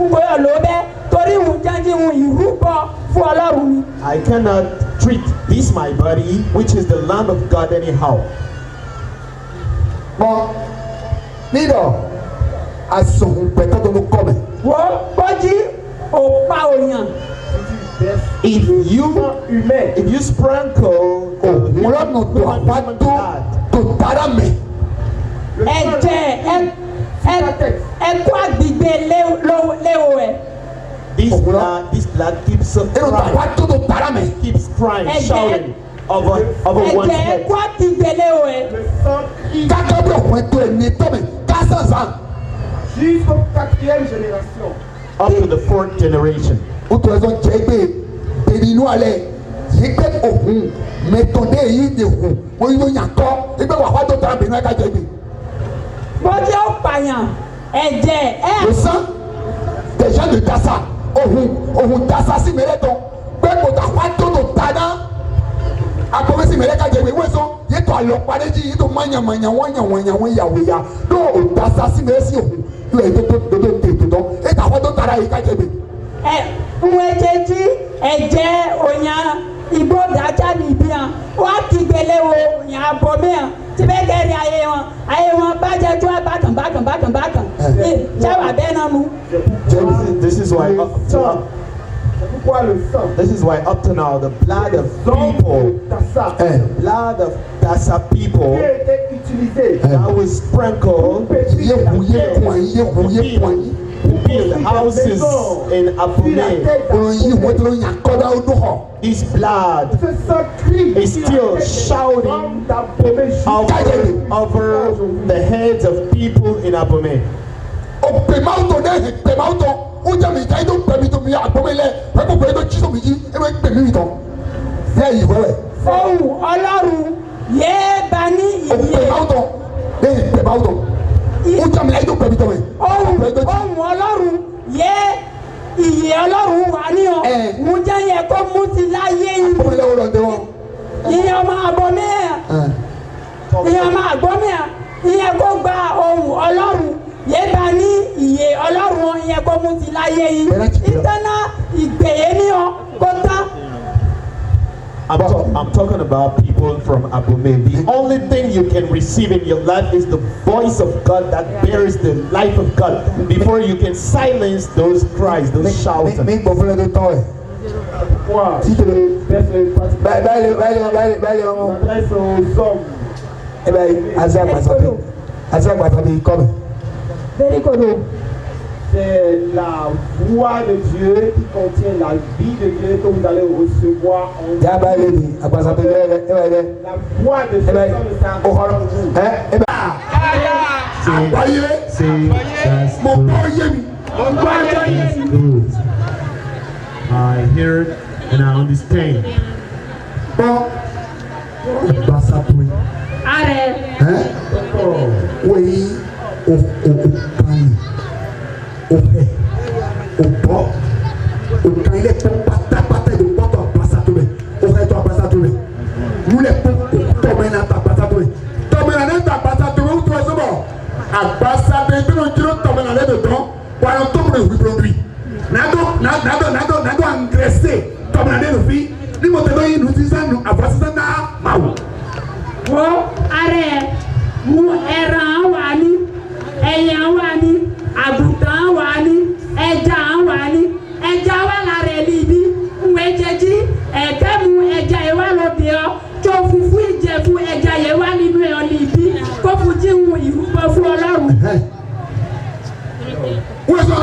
nkóyọ lóbẹ torí ìwújáde ìrúbọ fún Ọlọ́run ni. I cannot treat this my body, which is the Lamb of God, anyhow. Bon, nídọ̀ àsùnwòn pẹ̀tọ́ tó ló kọ́ mi. wọ́n gbọ́dí òpa òyàn. If you sprinkle the Òun lọ́nà tó human àpá blood, tó dára mi. ẹ̀jẹ̀ ẹ̀kú àgbègbè léwo ẹ̀. this blood keeps Inú tó àpá crying, tó dára mi. keeps crying, Ẹ̀jẹ̀- shouting over one's ẹ̀jẹ̀ head. ẹ̀kú àgbègbè léwo ẹ̀. Le sang crie Kájọ́ bí òun ètò ẹni tó mi kásánsan. jusqu'aux 4e génération. Up to the 4th generation. Ó tó ẹ̀sọ́ jẹ́ pé bèrè inú alẹ́ yìí pé òun mẹ́tọ̀dé yìí ni òun wọ́n yóò yàn kọ́ ẹgbẹ́ wà wá tó dára bèrè náà kájọ́ gbé. bọ́dí ó pààyàn ẹ̀jẹ̀ ẹ̀. Le sang des gens de Dassa òun Dassa sí mẹ́rẹ́ tán pé kò tà wá tó dáná. Akọ̀wé sí mẹ́rẹ́ kájọ́ gbé wọ́n sọ yìí tó àlọ́ parẹ́ jí yìí tó mọ̀nyàmọ̀nyà wọ́n yàwó ya ló ò Dassa sí mẹ́rẹ́ sí òun yóò ẹ̀ tó tètè tán ẹ̀ tà wá tó dára yìí kájọ́ gbé. Nwejeji ẹ̀jẹ̀ òyàn ìbò dájà níbí hàn wá ti gbélé wo òyàn àbọ̀mí hàn tí bẹ́ẹ̀ gẹ̀rì ayé wọn bàjẹ́ tó bákan jáwà bẹ́ẹ̀ náà mú. This is why C'est pourquoi le sang this is why up to now the blood of people, Dassa Eh. blood of Dassa people qui a été utilisé that was sprinkled Yé hu yé pọ̀n yé hu yé pọ̀n yí. to build houses in Abomey. Òun yìí wọ́n tó yàn kọ́dá ọdún họ. This blood ce sang crie is still shouting d'abommer over the heads of people in Abomey. Òpèmáwùtò náà hẹ̀ pèmáwùtò ó jẹ́ mi ìjà yìí tó pèmí tó mi àgbọ̀mí lẹ̀ pẹ̀lú pẹ̀lú tó jí tó mi jí ẹ bẹ pèmí mi tán. Yẹ́ yìí wẹ́wẹ́. ohun Ọlọ́run yéé bá ní ìyè Òpèmáwùtò náà hẹ̀ pèmáwùtò ó jẹ́ mi ìjà yìí tó pèmí tó mi. ohun Ọlọ́run yéé ìyè Ọlọ́run wà ní ọ mú jẹ́ yẹ kó mú ti láyé yìí Àgbọ̀mí lẹ́wọ̀ lọ́dẹ wọn. ìyè ọmọ àbọ̀mí ẹ̀. ìyẹn máa gbọ́ mi à ìyẹn kó gba ohun Ọlọ́run yéé bá ní ìyè Ọlọ́run ìyẹn kó mú ti láyé yìí ìtẹ́ná ìgbèyé ní ọ kó tán. I'm talking about people from Abomey. The only thing you can receive in your life is the voice of God that bears the life of God before you can silence those cries, those shouts. Mi gbọ́ fúnlẹ̀ tó tọ́ ẹ̀. Pourquoi Títẹ̀ báyìí ọmọ. S'adresse aux hommes. Ẹ báyìí àti àgbàtàbí kọ́ mi. Very good. C'est la voix de Dieu qui contient la vie de Dieu que vous allez recevoir en Yà bá lè ní àgbàtàbí ẹ báyìí. la voix de Ẹ Dieu báyìí dans le sang. ọ̀họ́rọ̀ ẹ báyìí. Àgbáyé mo bọ́ yé mi. Good. I hear it and I understand. Bọ́ ìbásàtúwé. Ààrẹ Wọ́n yí òkànyìn òfẹ́ òbọ́ òkànyìn lè tó pátápátá ìlú pọ́tọ̀ àbásàtúwé òfẹ́ tó àbásàtúwé múlẹ̀ tó tọ́mẹ́nà tó àbásàtúwé tọ́mẹ́nà ní tó àbásàtúwé ó tó ẹ sọ́bọ̀ àbásàtúwé tó ń jíró tọ́mẹ́nà lẹ́dọ̀ tán wàá tó múlẹ̀ wí produit n'adó nado engraissé comme la dernière vie. Ni mo te do yi nous disons nous avoir ça na mawo. Wo are mu ẹran wà ní, ẹyàn wà ní, àgùntàn wà ní, ẹja wà ní, ẹja wà lára ẹ̀ níbí, ń ẹjẹjí, ẹ̀kẹ́ mu ẹja yẹn wà lóde ọ, tó fufu ìjẹ̀fu ẹja yẹn wà nínú ẹ̀ níbí, kó fújì ń ìrúbọ fún Ọlọ́run. Wọ́n sọ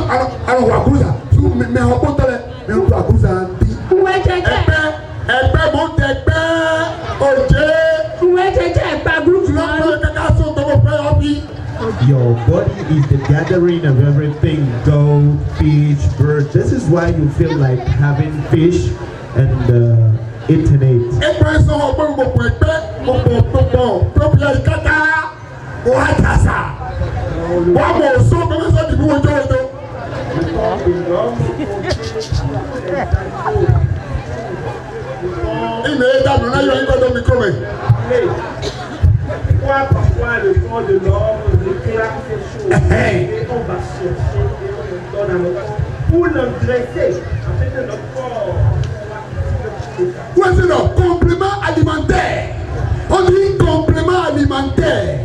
àwọn wàkúrúsà tún mẹ́ ọkọ̀ tẹ́lẹ̀ mẹ́ ọkọ̀ wàkúrúsà bí. Ń ẹjẹjẹ. Ẹgbẹ́ mo tẹ gbẹ́ òjé. Ń ẹjẹjẹ ẹ̀pà gúrúùtù náà. Lọ́pọ̀ kẹ́kẹ́ sọ tọwọ́ pẹ́ ọ bí. Your body is the gathering of everything: goat, fish, bird. This is why you feel like having fish and eating it. Ẹgbẹ́ sọ ọgbọ́n gbogbo ẹgbẹ́ gbogbo ìkẹta wà tàṣà. Wọ́n mọ̀ sọ bẹ́ẹ̀ sọ dìbò ọjọ́ ọjọ́. Il est dans le rayon de micro. Pourquoi parfois le corps de l'homme réclame ces choses et on va chercher et on donne à notre corps pour l'engraisser en fait de notre corps. Voici le complément alimentaire. On dit complément alimentaire.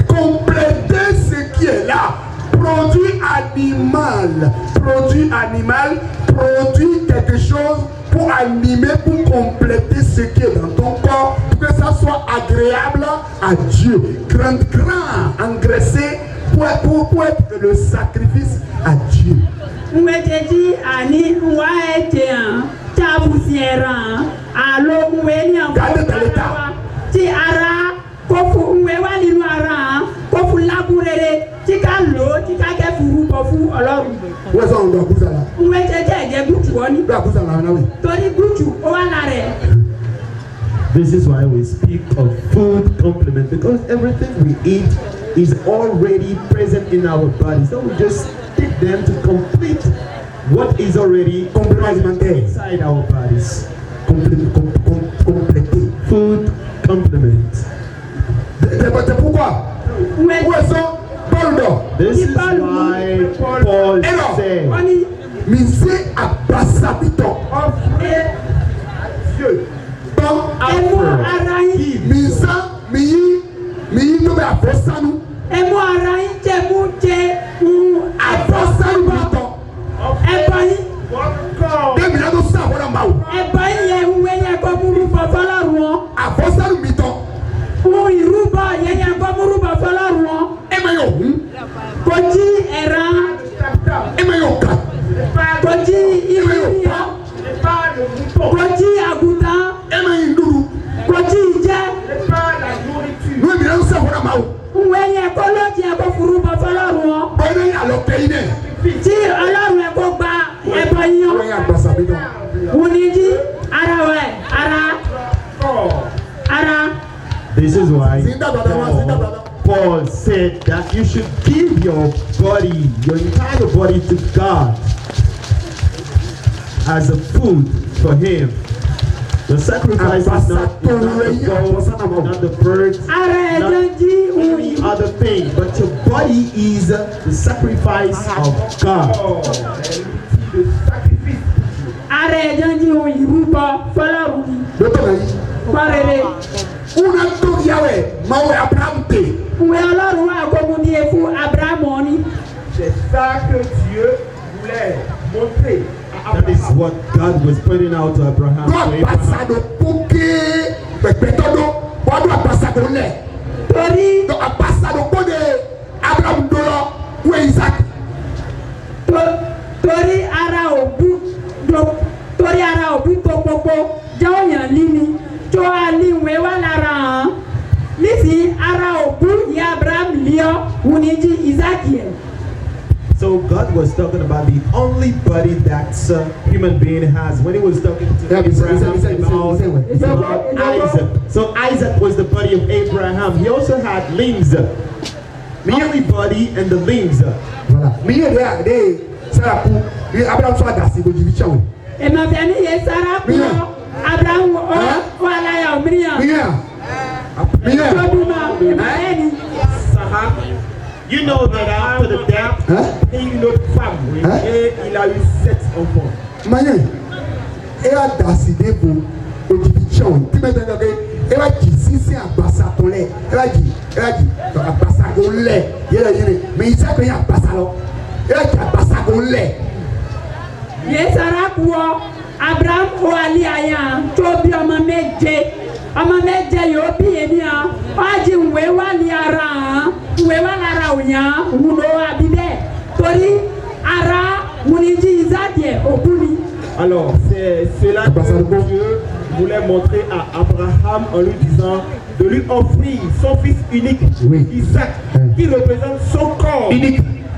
Compléter ce qui est là. Produit animal, produit quelque chose pour animer, pour compléter ce qui est dans ton corps, pour que ça soit agréable à Dieu. Grand, engraissé pour être le sacrifice à Dieu. Mwejeji ani wa etean tabusiera alo mweni amfara ti ara kofu mwewa nínú ara kofu laburere ti ka lo ti ka ke furu bo fu Ọlọ́run. Wo so ndo akuza la. Mwejeje je gutu oni. Do akuza la na we. Tori gutu o wa la re. This is why we speak of food complement, because everything we eat is already present in our bodies. So we just take them to complete what is already inside our bodies. Food complement. C'est pourquoi? This is why Paul said, Mise abasabito. Misa miyi no be afosanu. Emu ara yin je mu je Afosanu bito. ebayin Demi na do sa wona mawo. ebayin ye uwe ye ko muru fo Ọlọ́run o. Afosanu bito. Fún ìrúbọ ye ye ko muru fo Ọlọ́run o. Ema yo hu. Kò jí ẹran, Ema yo ka. kò jí ìrìnà, kò jí àgùntàn, Ema yi nduru. kò jí ìjẹ. No mi na do sa wona mawo. Uwe ye ko ló jẹ ko furu fo Ọlọ́run o. Oye ya lo pe ine. Tí Ọlọ́run ẹ kó gba ẹbọ yín o. Oye abasabito. Wuniji ara wa ara. this is why Paul said that you should give your body, your entire body to God as a food for Him. The sacrifice is not the goat, not the birds, Ara not ẹjọ jí any other thing, but your body is the sacrifice of God. Ara ẹjọ jí ìrúbọ fọ́lọ́run ni. Doto na yi. Kwarere. Una to yawe mawe Abraham te. Uwe Ọlọ́run wa kó mu ní efu Abrahamu ni. C'est ça que Dieu voulait montrer à That is Abraham. what God was pointing out to Abraham. Do To Abraham. abasado poke pẹpẹtọ do. Wa do abasado lẹ. Torí Do abasado ko de Abraham do lọ wo Isaac. torí ara òbú torí ara òbú gbogbogbò jẹ́ òyàn líni tó a ní ìwé wà lára hàn. Nísìnyí ara òbú ìyá Abraham líọ́ wùnìjí Isaac yẹn. So God was talking about the only body that human being has when He was talking to Yeah, Abraham about Isaac. So Isaac was the body of Abraham. He also had limbs, the only body and the limbs. Voilà. Mi ye de Sarah ku ni Abraham so adasi go jibi chawo. Èmàfẹ́ ní yẹ Sárà kú ọ Abraham ọ aláya Miriam. Mi ye. Tọ́dúnmá èmàfẹ́ ni. You know that after the death, et une autre femme, et il a eu 7 enfants. Manye, elle a décidé pour Ojibichon. Tu m'as dit que elle a dit si c'est un bassatonnet, elle a dit un bassatonnet. Mais il sait qu'il y a un bassalon. Elle a dit un bassatonnet. Yesara kuo Abraham o ali aya tobi ọmọ méje yo bi emi a aji nwe wa li ara oyan uno abibe tori ara muniji izadie okuni. Alors, c'est cela que Dieu voulait montrer à Abraham en lui disant de lui offrir son fils unique, Isaac, qui représente son corps.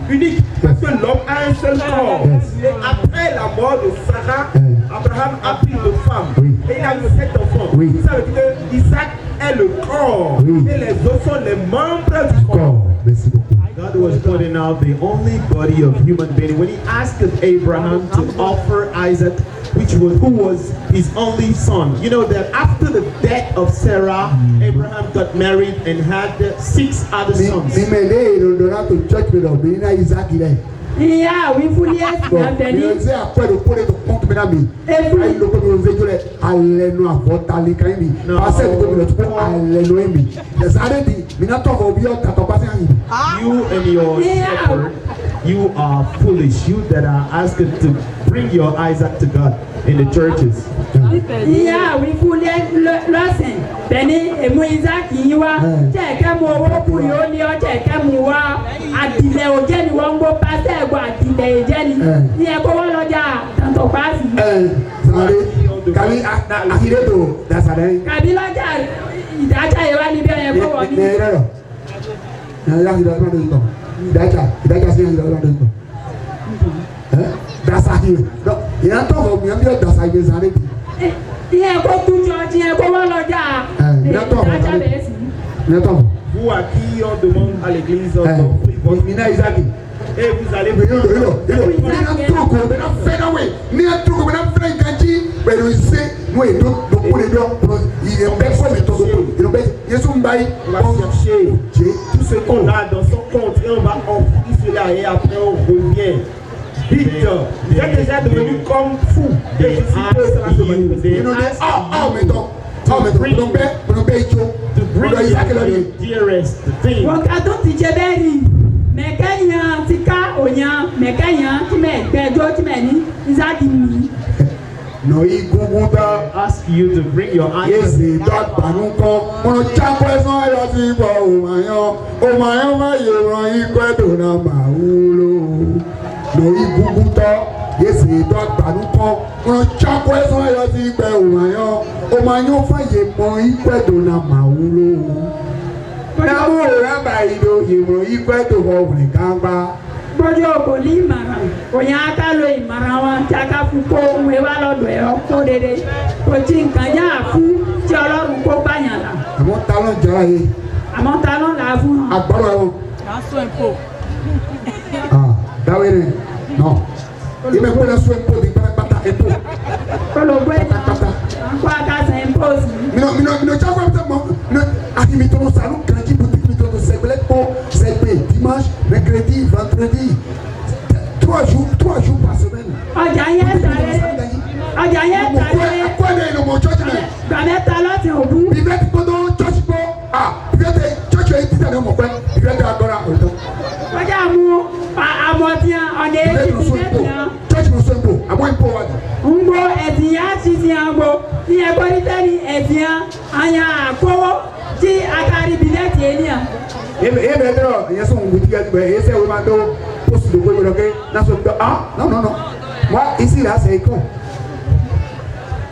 Unique, parce que l'homme a un seul corps. Et après la mort de Sarah, Abraham a pris une femme et il a eu 7 enfants. Ça veut dire que Isaac est le corps et les autres sont les membres du corps. Merci beaucoup. God was pointing out the only body of human being when he asked Abraham to offer Isaac, who was his only son. You know that after the death of Sarah, Abraham got married and had 6 other sons. Iya wi fuli esi na beni. Ṣé àpẹẹrẹ òkúrẹ́ tó pọ́n tó bẹ́ẹ̀ mi? Ayé ló kọ́ mi ò ń fẹ́jọ́ rẹ̀ alẹ́ nu àbọ̀tálẹ̀ kan mi. Pàṣẹ ní kò mi lọ tó pọ́n alẹ́ nu mi. Ẹ̀sáré di mina tọ̀ fọ bí ọ̀tà tó pàṣẹ àyè. You and your shepherd, you are foolish. You that are asked to bring your Isaac to God in the churches. Iya wi fuli lọ́sìn bẹ́ni èmu Isaac yìí wá jẹ́ẹ̀kẹ́ mu owó kù yóò ní ọ jẹ́ẹ̀kẹ́ mu wá àdìlẹ̀ òjẹ́ ni wọ́n ń gbó pàṣẹ ẹ̀gbọ́n àdìlẹ̀ òjẹ́ ni ní ẹ̀kọ́ wọ́n lọ́jà tàǹtọ̀ pàṣẹ. Sáré kàbí àkìlẹ̀ tó dasàrẹ́. Kàbí lọ́jà ìdájà yìí wá níbi ẹ̀yẹ kó wọ́n ní. Ní ẹ̀rọ ní ìdájà sí ìdájà ọlọ́dún tó. Dasaki rẹ̀ ìyá tó fọ̀ mi bí ó dasaki sáré bi. Ìyẹn kó kú jọjí ẹ̀ kó wọ́n lọ́jà ìdájà bẹ̀rẹ̀ sí. Vous à qui on demande à l'église d'offrir votre Isaac. Et vous allez chercher tout ce qu'on a dans son compte et on va offrir cela et après on revient. Vite, vous êtes déjà devenu comme fou. Et wọ́n ká tó ti jẹ bẹ́ẹ̀ ni mẹ̀kẹ́yàn ti ká òyàn mẹ̀kẹ́yàn tí mẹ̀ gbẹ́jọ́ tí mẹ̀ ní Isaac mi. No igungun ta Ask you to bring your yéèsì dọ́gbanú kan mo jápọ̀ ẹ̀sán ayọ̀ ti bọ̀ òmàyàn má yẹ wọn ikú ẹ̀dùn náà máa wúlò. No igungun ta yéèsì dọ́gbanú kan mo jápọ̀ ẹ̀sán ayọ̀ ti bẹ̀ òmàyàn fàyè mọ ikú ẹ̀dùn náà máa wúlò. Náwó rábà ìdò ìmọ̀ ikú ẹ̀dùn ọ̀wìn gángbá. Bọ́jọ́ kò ní ìmọ̀ràn òyìn aká lo ìmọ̀ràn wọn tí a ká fún kó ohun ewá lọ́dọ̀ ẹ̀ ọkọ̀ dédé kò tí nǹkan yá fún tí Ọlọ́run kó báyàn là. Àmọ́ ta ló ń jẹ́ ayé? Àmọ́ ta ló ń là á fún wọn. Agbọ́dọ̀ ẹ̀wọ̀n. Sọ èpo. Dáwé rẹ̀ nọ. Ìmọ̀ ìpínlẹ̀ sọ èpo di pátápátá èpo. Olùgbé àkó àkàsẹ̀ ìpòsì. Mino jáwé ẹ̀mí tẹ̀ mọ́. Akimi tó ń sàlù kìrìkì bùtìkì tó ń sẹ̀gbẹ́lẹ̀ kó sẹ̀gbẹ́ dimanche mercredi vendredi 3 jours par semaine. Ọjà yẹn sàré. Akọ́ ẹ̀dẹ̀ ìlú mọ̀ church náà. Gbàmẹ́ta lọ́sìn òbú. Bíbẹ́ ti gbọ́dọ̀ church bọ́. Bíbẹ́ tẹ church yẹn ti tẹ̀lé ọmọ pẹ́. Bíbẹ́ tẹ agbára ọ̀dọ́. Ọjà mú àmọ̀tíyàn ọ̀nà èyí ti bẹ́ẹ̀ tìyàn. Church ló sọ èpo àmọ́ èpo wà ní. Ń gbọ́ ẹ̀sìn yá ṣiṣẹ́ àgbo ní ẹgbẹ́ nítẹ́ni ẹ̀sìn yá àyà àkọ́wọ́ tí akari bìlẹ̀ tiẹ̀ níyà. Ebe dɔrɔn yɛ sɔn ŋun tigɛ gbɛ ese wo ma do poste de gbɛgbɛ kɛ n'a sɔrɔ non moi ici là c'est école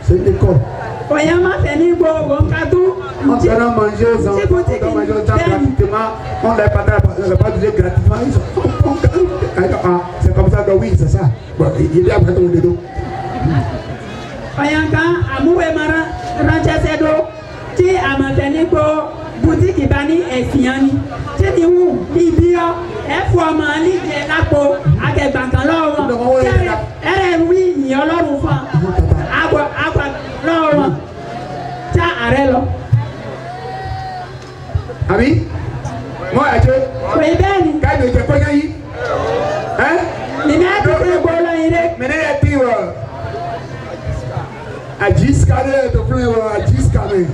c'est l'école. Oyè máa fẹ́ ní gbogbo nǹkan tó on doit manger on doit manger gratuitement on les pas donné gratuitement c'est comme ça donc oui c'est ça bon il y a pas de dos. Oyè kan àmúwẹ̀ mara ránṣẹ́ṣẹ́ do tí àmọ̀tẹ́ ní gbogbo bùtíkì bá ní ẹ̀sìn ni tí ni wù ibi ọ ẹ̀fọ́ ọmọ níjẹ lápò akẹgbàkan lọ́wọ́ ẹ̀rẹ̀ wí ìyẹn Ọlọ́run fún àgbà lọ́wọ́ tá ààrẹ lọ. Àbí wọ́n àjẹ́. Òye bẹ́ẹ̀ ni. a de quoi y hein? Ni na ti se bolo ire. Mais n'est pas pire. A Jiska de to plein a Jiska me.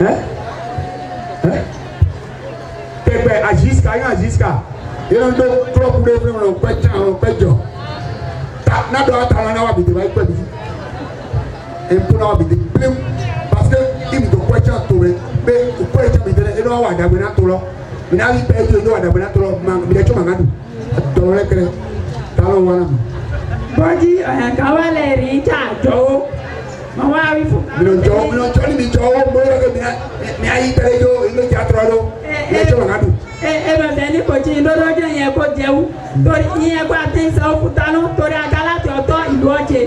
Hein? Pepe a Jiska. You don't know club de plein on pejo. Ta na do ata na wa bi de ba ipe bi. En po na wa bi de plein parce que il do question to me question bi de e no wa da bi na to lo. Mi na bi pe jo no wa da bi na to lo ma mi de chuma ngadu. Do le kere. Ta lo wa na. Bọ́jí ọ̀yàn kan wá lè rí ìjà jọ̀wọ́. Mo wá wí fún. Mi ò jọ ní mi jọ̀wọ́ mo rẹ̀ kí mi ayé tẹ̀lé jo ilé ìjà tọrọ lọ. Mi jọ wà dùn. Bẹ̀bẹ̀ ní kò tí lọ́dọ́jọ́ yẹn kó jẹun. Torí ìyẹn kó àti ìsàn òkúta ló torí aga láti ọ̀tọ̀ ìlú ọ̀jẹ̀.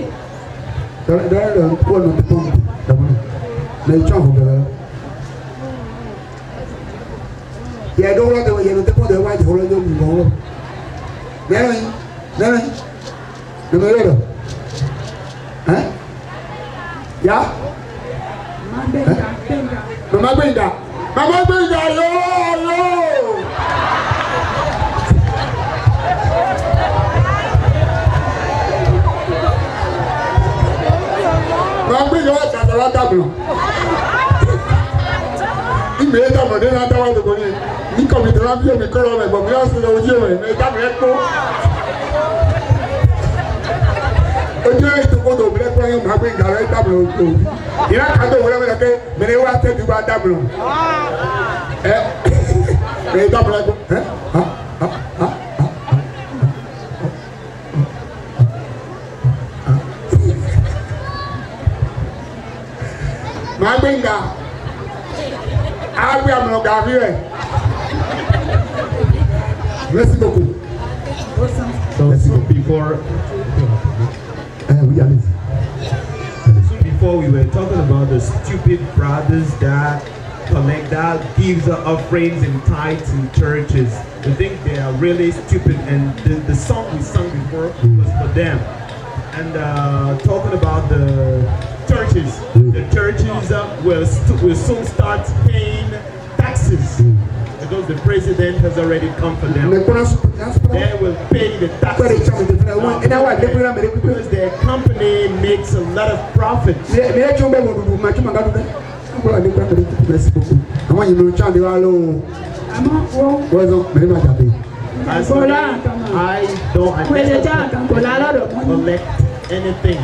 Dọ́rẹ́ lọ kó lọ tó ń dàbọ̀ lọ ìjọ àwọn bẹ̀rẹ̀ lọ. Yẹ dọ́wọ́ lọ́dọ̀ yẹn ló tẹ́kọ̀ọ́ dẹ̀ wá jẹ́ ọlọ́jọ́ mi lọ́wọ́. Mẹ́rin. Número. ¿Eh? ¿Ya? Mamá Brenda. Mamá Brenda, yo. Mamá Brenda va a tratar la tabla. Inmediatamente no andaba de poner. Ni como te la envío mi color, me voy a hacer lo que yo me está viendo. Ojú ẹ̀ tó kó tó bilẹ̀ kó yẹn máa gbé ìgbà rẹ̀ dábìlì òkú ìyá kan tó wọlé wọlé ké mẹrẹ wá tẹ́tù bá dábìlì ẹ ẹ dábìlì ẹ máa gbé ìgbà á gbé àmì ọ̀gá fi rẹ̀ merci beaucoup. So before we were talking about the stupid brothers that collect that gives offerings and tithes in churches. We think they are really stupid, and the song we sang before was for them. And talking about the churches will soon start paying taxes. Because the president has already come for them. They will pay the taxes because their company makes a lot of profit. I don't collect anything.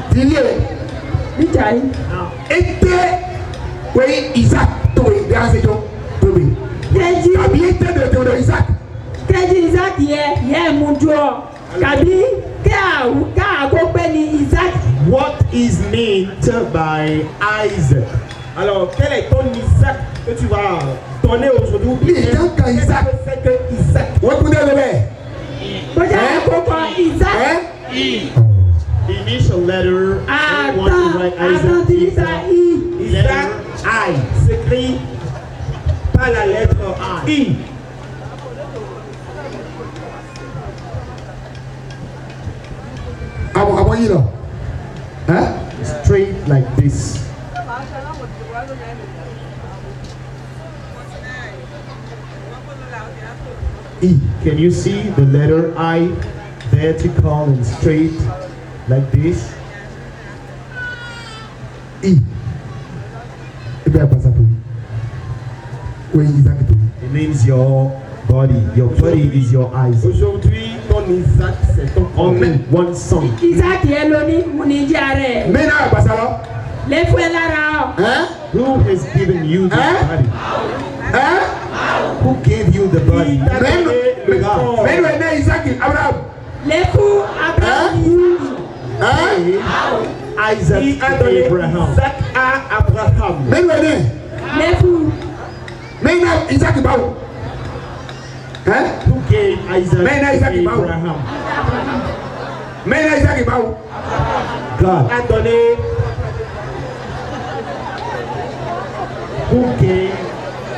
Kẹ́jí Isaac yẹ mú jọ kàbí káàkó pé ní Isaac. What is meant by Isaac? Alors, quel est ton Isaac que tu vas donner aujourd'hui? Isaac. What would they be? Bọ́jà àkókò Isaac. The initial letter. Isaac I s'écrit par la lettre I. Àwọn yìí lọ. Straight like this. E. Can you see the letter I vertical and straight like this? E. It means your body. Your body is your eyes. Aujourd'hui, ton Isaac, c'est ton corps. Only one son. Isaac yẹ lóní múnijàre. Mẹ́nà àgbàsálọ́. Lẹ́fún lára ọ. Who has given you the body? Who gave you the body? God. Mẹ́nu ẹ̀ náà Isaac Abraham. Lẹ́fún Abraham. Isaac Abraham. Isaac à Abraham. Mẹ́nu ẹ̀ náà. Lẹ́fún. Mẹ́nu Isaac báwo? Who gave Isaac to Abraham? Mẹ́nu Isaac báwo? God. A donné. Who gave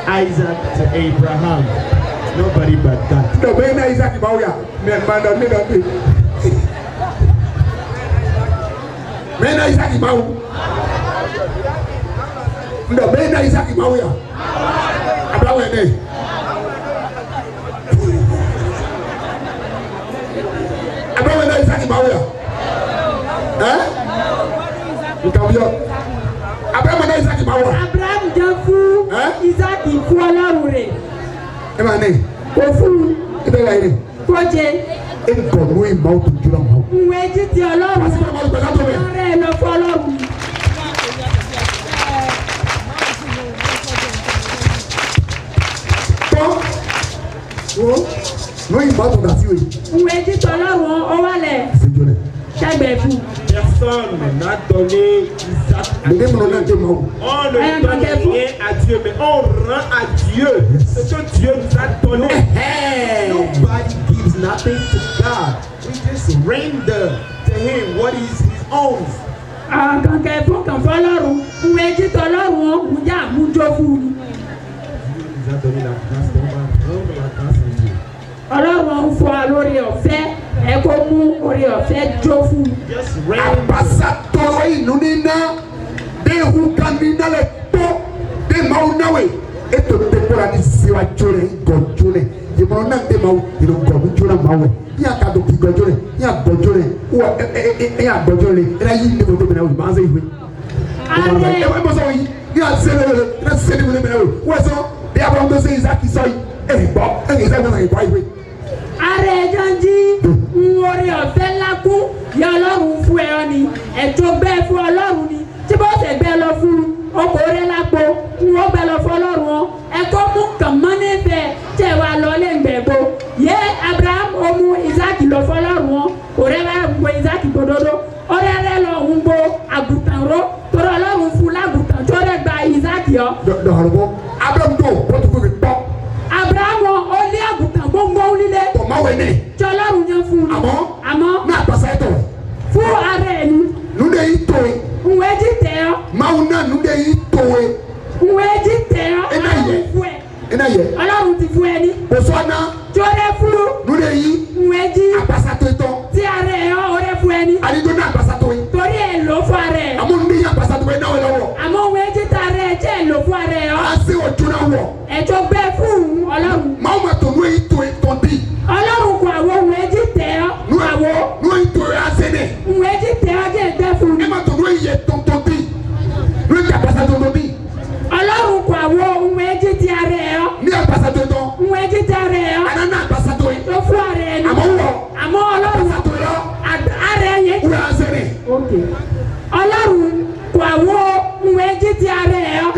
Isaac to Abraham? Nobody but God. No, mẹ́nu Isaac báwo yà? Mẹ́nu Isaac báwo? No, mẹ́nu Isaac báwo yà? Abraham ẹ̀ máa wẹ̀ nǹkan bí yọ Abraham náà Isaac máa wọ̀. Abraham jẹ́ fún Isaac fún Ọlọ́run rẹ̀. Ẹ máa ní. Kò fún. Ẹ bẹ́ẹ̀ láyé. Kò jẹ. E gbọ̀ ló ń máa tó jura máa. Ìwé títí Ọlọ́run. Ọ̀rẹ́ lọ fún Ọlọ́run. Lóyìn bá tó dà sí òye. Ìwé títí Ọlọ́run ó wálẹ̀. Ṣẹ́gbẹ̀ fún. Personne n'a donné Isaac à Dieu. On ne donne rien à Dieu, mais on rend à Dieu ce que Dieu nous a donné. Nobody gives nothing to God. We just render to Him what is His own. Kankan fún kan fún Ọlọ́run. Ìwé títí Ọlọ́run ó mú já àmújó fún mi. Dieu nous a donné la grâce, on va rendre la grâce à Dieu. Ọlọ́run ń fún wa lórí ọ̀fẹ́ ẹ kó mú orí ọ̀fẹ́ jó fún mi. Abasatɔrɔ inu nina de huka nina le tɔ de maaw nawe eto te kora ni siwa jore gɔ jore yemɔnɔ na de maaw yɛrɛ gɔbi jore maaw yɛ y'a ka do k'i gɔ jore y'a gɔ jore wa y'a gɔ jore yɛrɛ yi ne ko to minɛ o ma se yi. Arɛ. E ma sɔn yi y'a se ne wele yɛrɛ se ne wele minɛ o wa sɔn de y'a fɔ n bɛ se Isaac sɔ yi bɔn Isaac bɛ na yi kɔ yi. Ààrẹ ẹjọ́njí ń orí ọ̀fẹ́ ńlá kú yẹ Ọlọ́run fún ẹ ni ẹ̀tọ́ bẹ́ẹ̀ fún Ọlọ́run ni tí bó ṣe bẹ́ẹ̀ lọ fún ọkọ̀ orí lápò ń wọ́n bẹ́ẹ̀ lọ fún Ọlọ́run wọn ẹ̀kọ́ mú kàn mọ́ níbẹ̀ tí ẹ wà lọ lé gbẹ̀gbọ́ yẹ Abraham ó mú Isaac lọ fún Ọlọ́run wọn ọ̀rẹ́ bá gbọ́ Isaac gbòdodo ọ̀rẹ́ rẹ lọ ń gbọ́ àgùntàn ró torí Ọlọ́run fún lágùntàn tó rẹ gba Isaac yọ. Dọ̀họ̀rọ̀bọ̀ Abraham tó o tó kó mi pọ̀. Abraham ó lé àgùntàn gbóngbó líle. Tọ̀mọ̀ wẹ̀ ní. Tí Ọlọ́run yẹn fún un. Àmọ́. Ní àgbàsá ẹ̀tọ́. Fún ara ẹ̀ ni. Nude yìí tó ye. Nwe jí tẹ̀ ọ́. Máa ná nude yìí tó ye. Nwe jí tẹ̀ ọ́. Ẹ náà yẹ. Ọlọ́run fún ẹ. Ẹ náà yẹ. Ọlọ́run ti fún ẹ ní. Kò sọ ná. Tí ó rẹ fún. Nude yìí. Nwe jí. Àgbàsá tó tọ́. Tí ara ẹ̀ ọ́ rẹ fún ẹ ní. Àdìjọ ní àgbàsá tó ye. Torí ẹ̀ lò fún ara ẹ̀. Àmọ́ nude yìí àgbàsá tó ye náà wẹ̀ lọ́wọ́. Àmọ́ nwe jí tẹ̀ ara ẹ̀ jẹ́ lò fún ara ẹ̀ ọ́. A ṣe ojú náà wọ̀. Ẹ̀jọ̀ bẹ́ẹ̀ fún Ọlọ́run. Máa ma tó nude yìí tó ye tọ́ bí. Ọlọ́run kò àwọ̀ nwe jí tẹ̀ ọ́. Àwọ̀. Nude yìí tó ye ase ne. Nwe jí tẹ̀ ọ́ jẹ́ ìgbẹ́ fún. Ẹ ma tó nude yìí yẹ tọ́ntọ́ bí. Nude yìí àgbàsá tó tọ́ bí. Ọlọ́run kò àwọ̀ nwe jí tẹ̀ ara ẹ̀ ọ́. Ní àgbàsá tó tọ́. Nwe jí tẹ̀ ara ẹ̀ ọ́. Àná náà àgbàsá tó ye. Lọ fún ara ẹ̀ ní. Àmọ́ wọ̀. Àmọ́ Ọlọ́run. Àgbàsá tó yọ. Ara ẹ̀ yẹn. Wúlò ase ne. Okay. Ọlọ́run kò àwọ̀ nwe jí tẹ̀ ara ẹ̀ ọ́.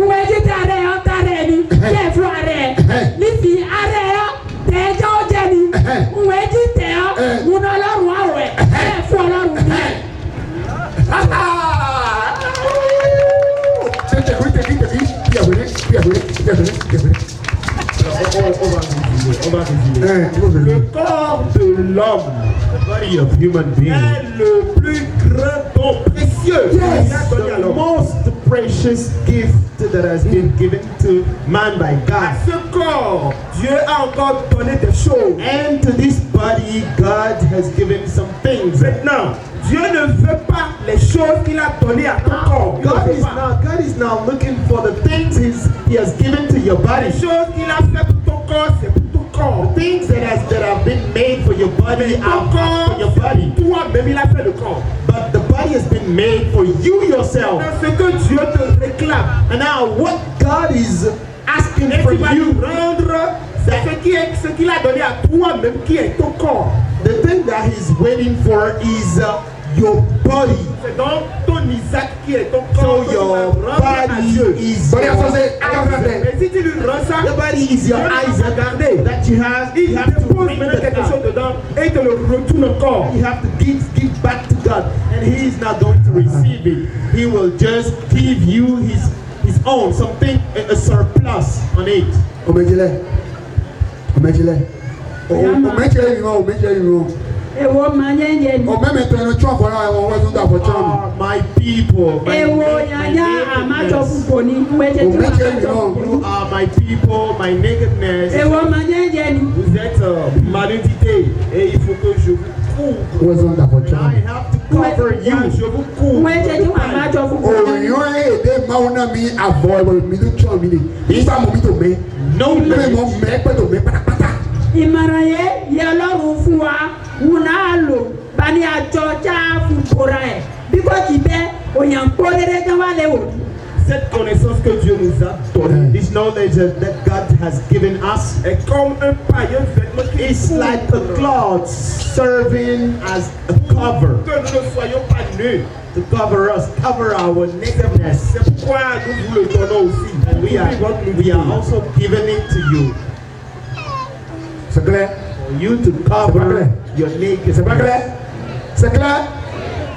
Nwe jí tẹ̀ ara ẹ̀ ọ́ tara ẹ̀ ní. Jẹ́ fún ara ẹ̀. Nífi ara ẹ̀ ọ́ tẹ̀ ẹ́ jẹ́ ó jẹ́ ni. Nwe jí tẹ̀ ọ́. Múná Ọlọ́run àwẹ̀. Jẹ́ fún Ọlọ́run ní. Le corps de l'homme, the body of human being, est le plus grand don précieux. Yes, the most precious gift that has been given to man by À God. ce corps, Dieu a encore donné des choses. And to this body, God has given some things. Maintenant, Dieu ne veut pas les choses qu'il a données à ton corps. God is now looking for the things He has given to your body. Les choses qu'il a fait pour ton corps, c'est pour ton corps. The things that have been made for your body Ton are corps, for your body. toi-même, il a fait le corps. But the body has been made for you yourself. C'est ce que Dieu te réclame. And now what God is asking Et for tu vas you, lui rendre ce qu'il a donné à toi-même, qui est ton corps. the thing that He's waiting for is your body. C'est donc ton Isaac qui est ton So corps. que tu your vas rendre à body Dieu. is Body your Mais si tu lui rends ça, The body is your Dieu va eyes regarder. that you have. Il You have to dépose bring maintenant the quelque chose God. dedans et te le retourne encore. You have to give back to God, and He is not going to receive it. He will just give you His own, something, a surplus on it. Omejile. Omejile. Omejile yìí wọ́n omejile yìí wọ́n. Èwo máa ń yẹn yẹn ni. Omemẹtọ ẹnu tí wọ́n fọlá ẹ̀wọ̀n wọ́n tún dà fọ́ tíọ́nù. My people, my Èwo yàyà àmàjọ nakedness. púpọ̀ ní ìwé jẹ́ tí wọ́n àmàjọ púpọ̀. You are my people, my nakedness. Èwo máa ń yẹn yẹn ni. Vous êtes ma nudité et il faut que je vous couvre. Wọ́n tún dà fọ́ I tíọ́nù. have to cover Je you. vous couvre. Ìwé jẹ́ tí wọ́n àmàjọ púpọ̀. Òyìnbó èdè máa ń ná mi àbọ̀ ẹ̀wọ̀n mi tó tíọ́ mi ni. Nígbà mo mi tó mẹ́. No Ilé limit. mọ̀ mẹ́ pẹ́ tó mẹ́ pátápátá. Ìmọ̀ràn yẹn yẹ Ọlọ́run fún wa wù náà lò bá Pani àjọ já fún bora ẹ̀. Bí kò kì í bẹ́, òyìn kó dédé kí wọ́n lè wò. Cette connaissance que Dieu nous a donnée, This knowledge that God has given us est comme un pailleux vêtement qui is like a cloth serving as a cover que nous ne soyons pas nus. to cover us, cover our nakedness. C'est pourquoi nous vous le donnons aussi. And we are also giving it to you C'est clair? for you to cover your C'est pas nakedness. clair? C'est clair?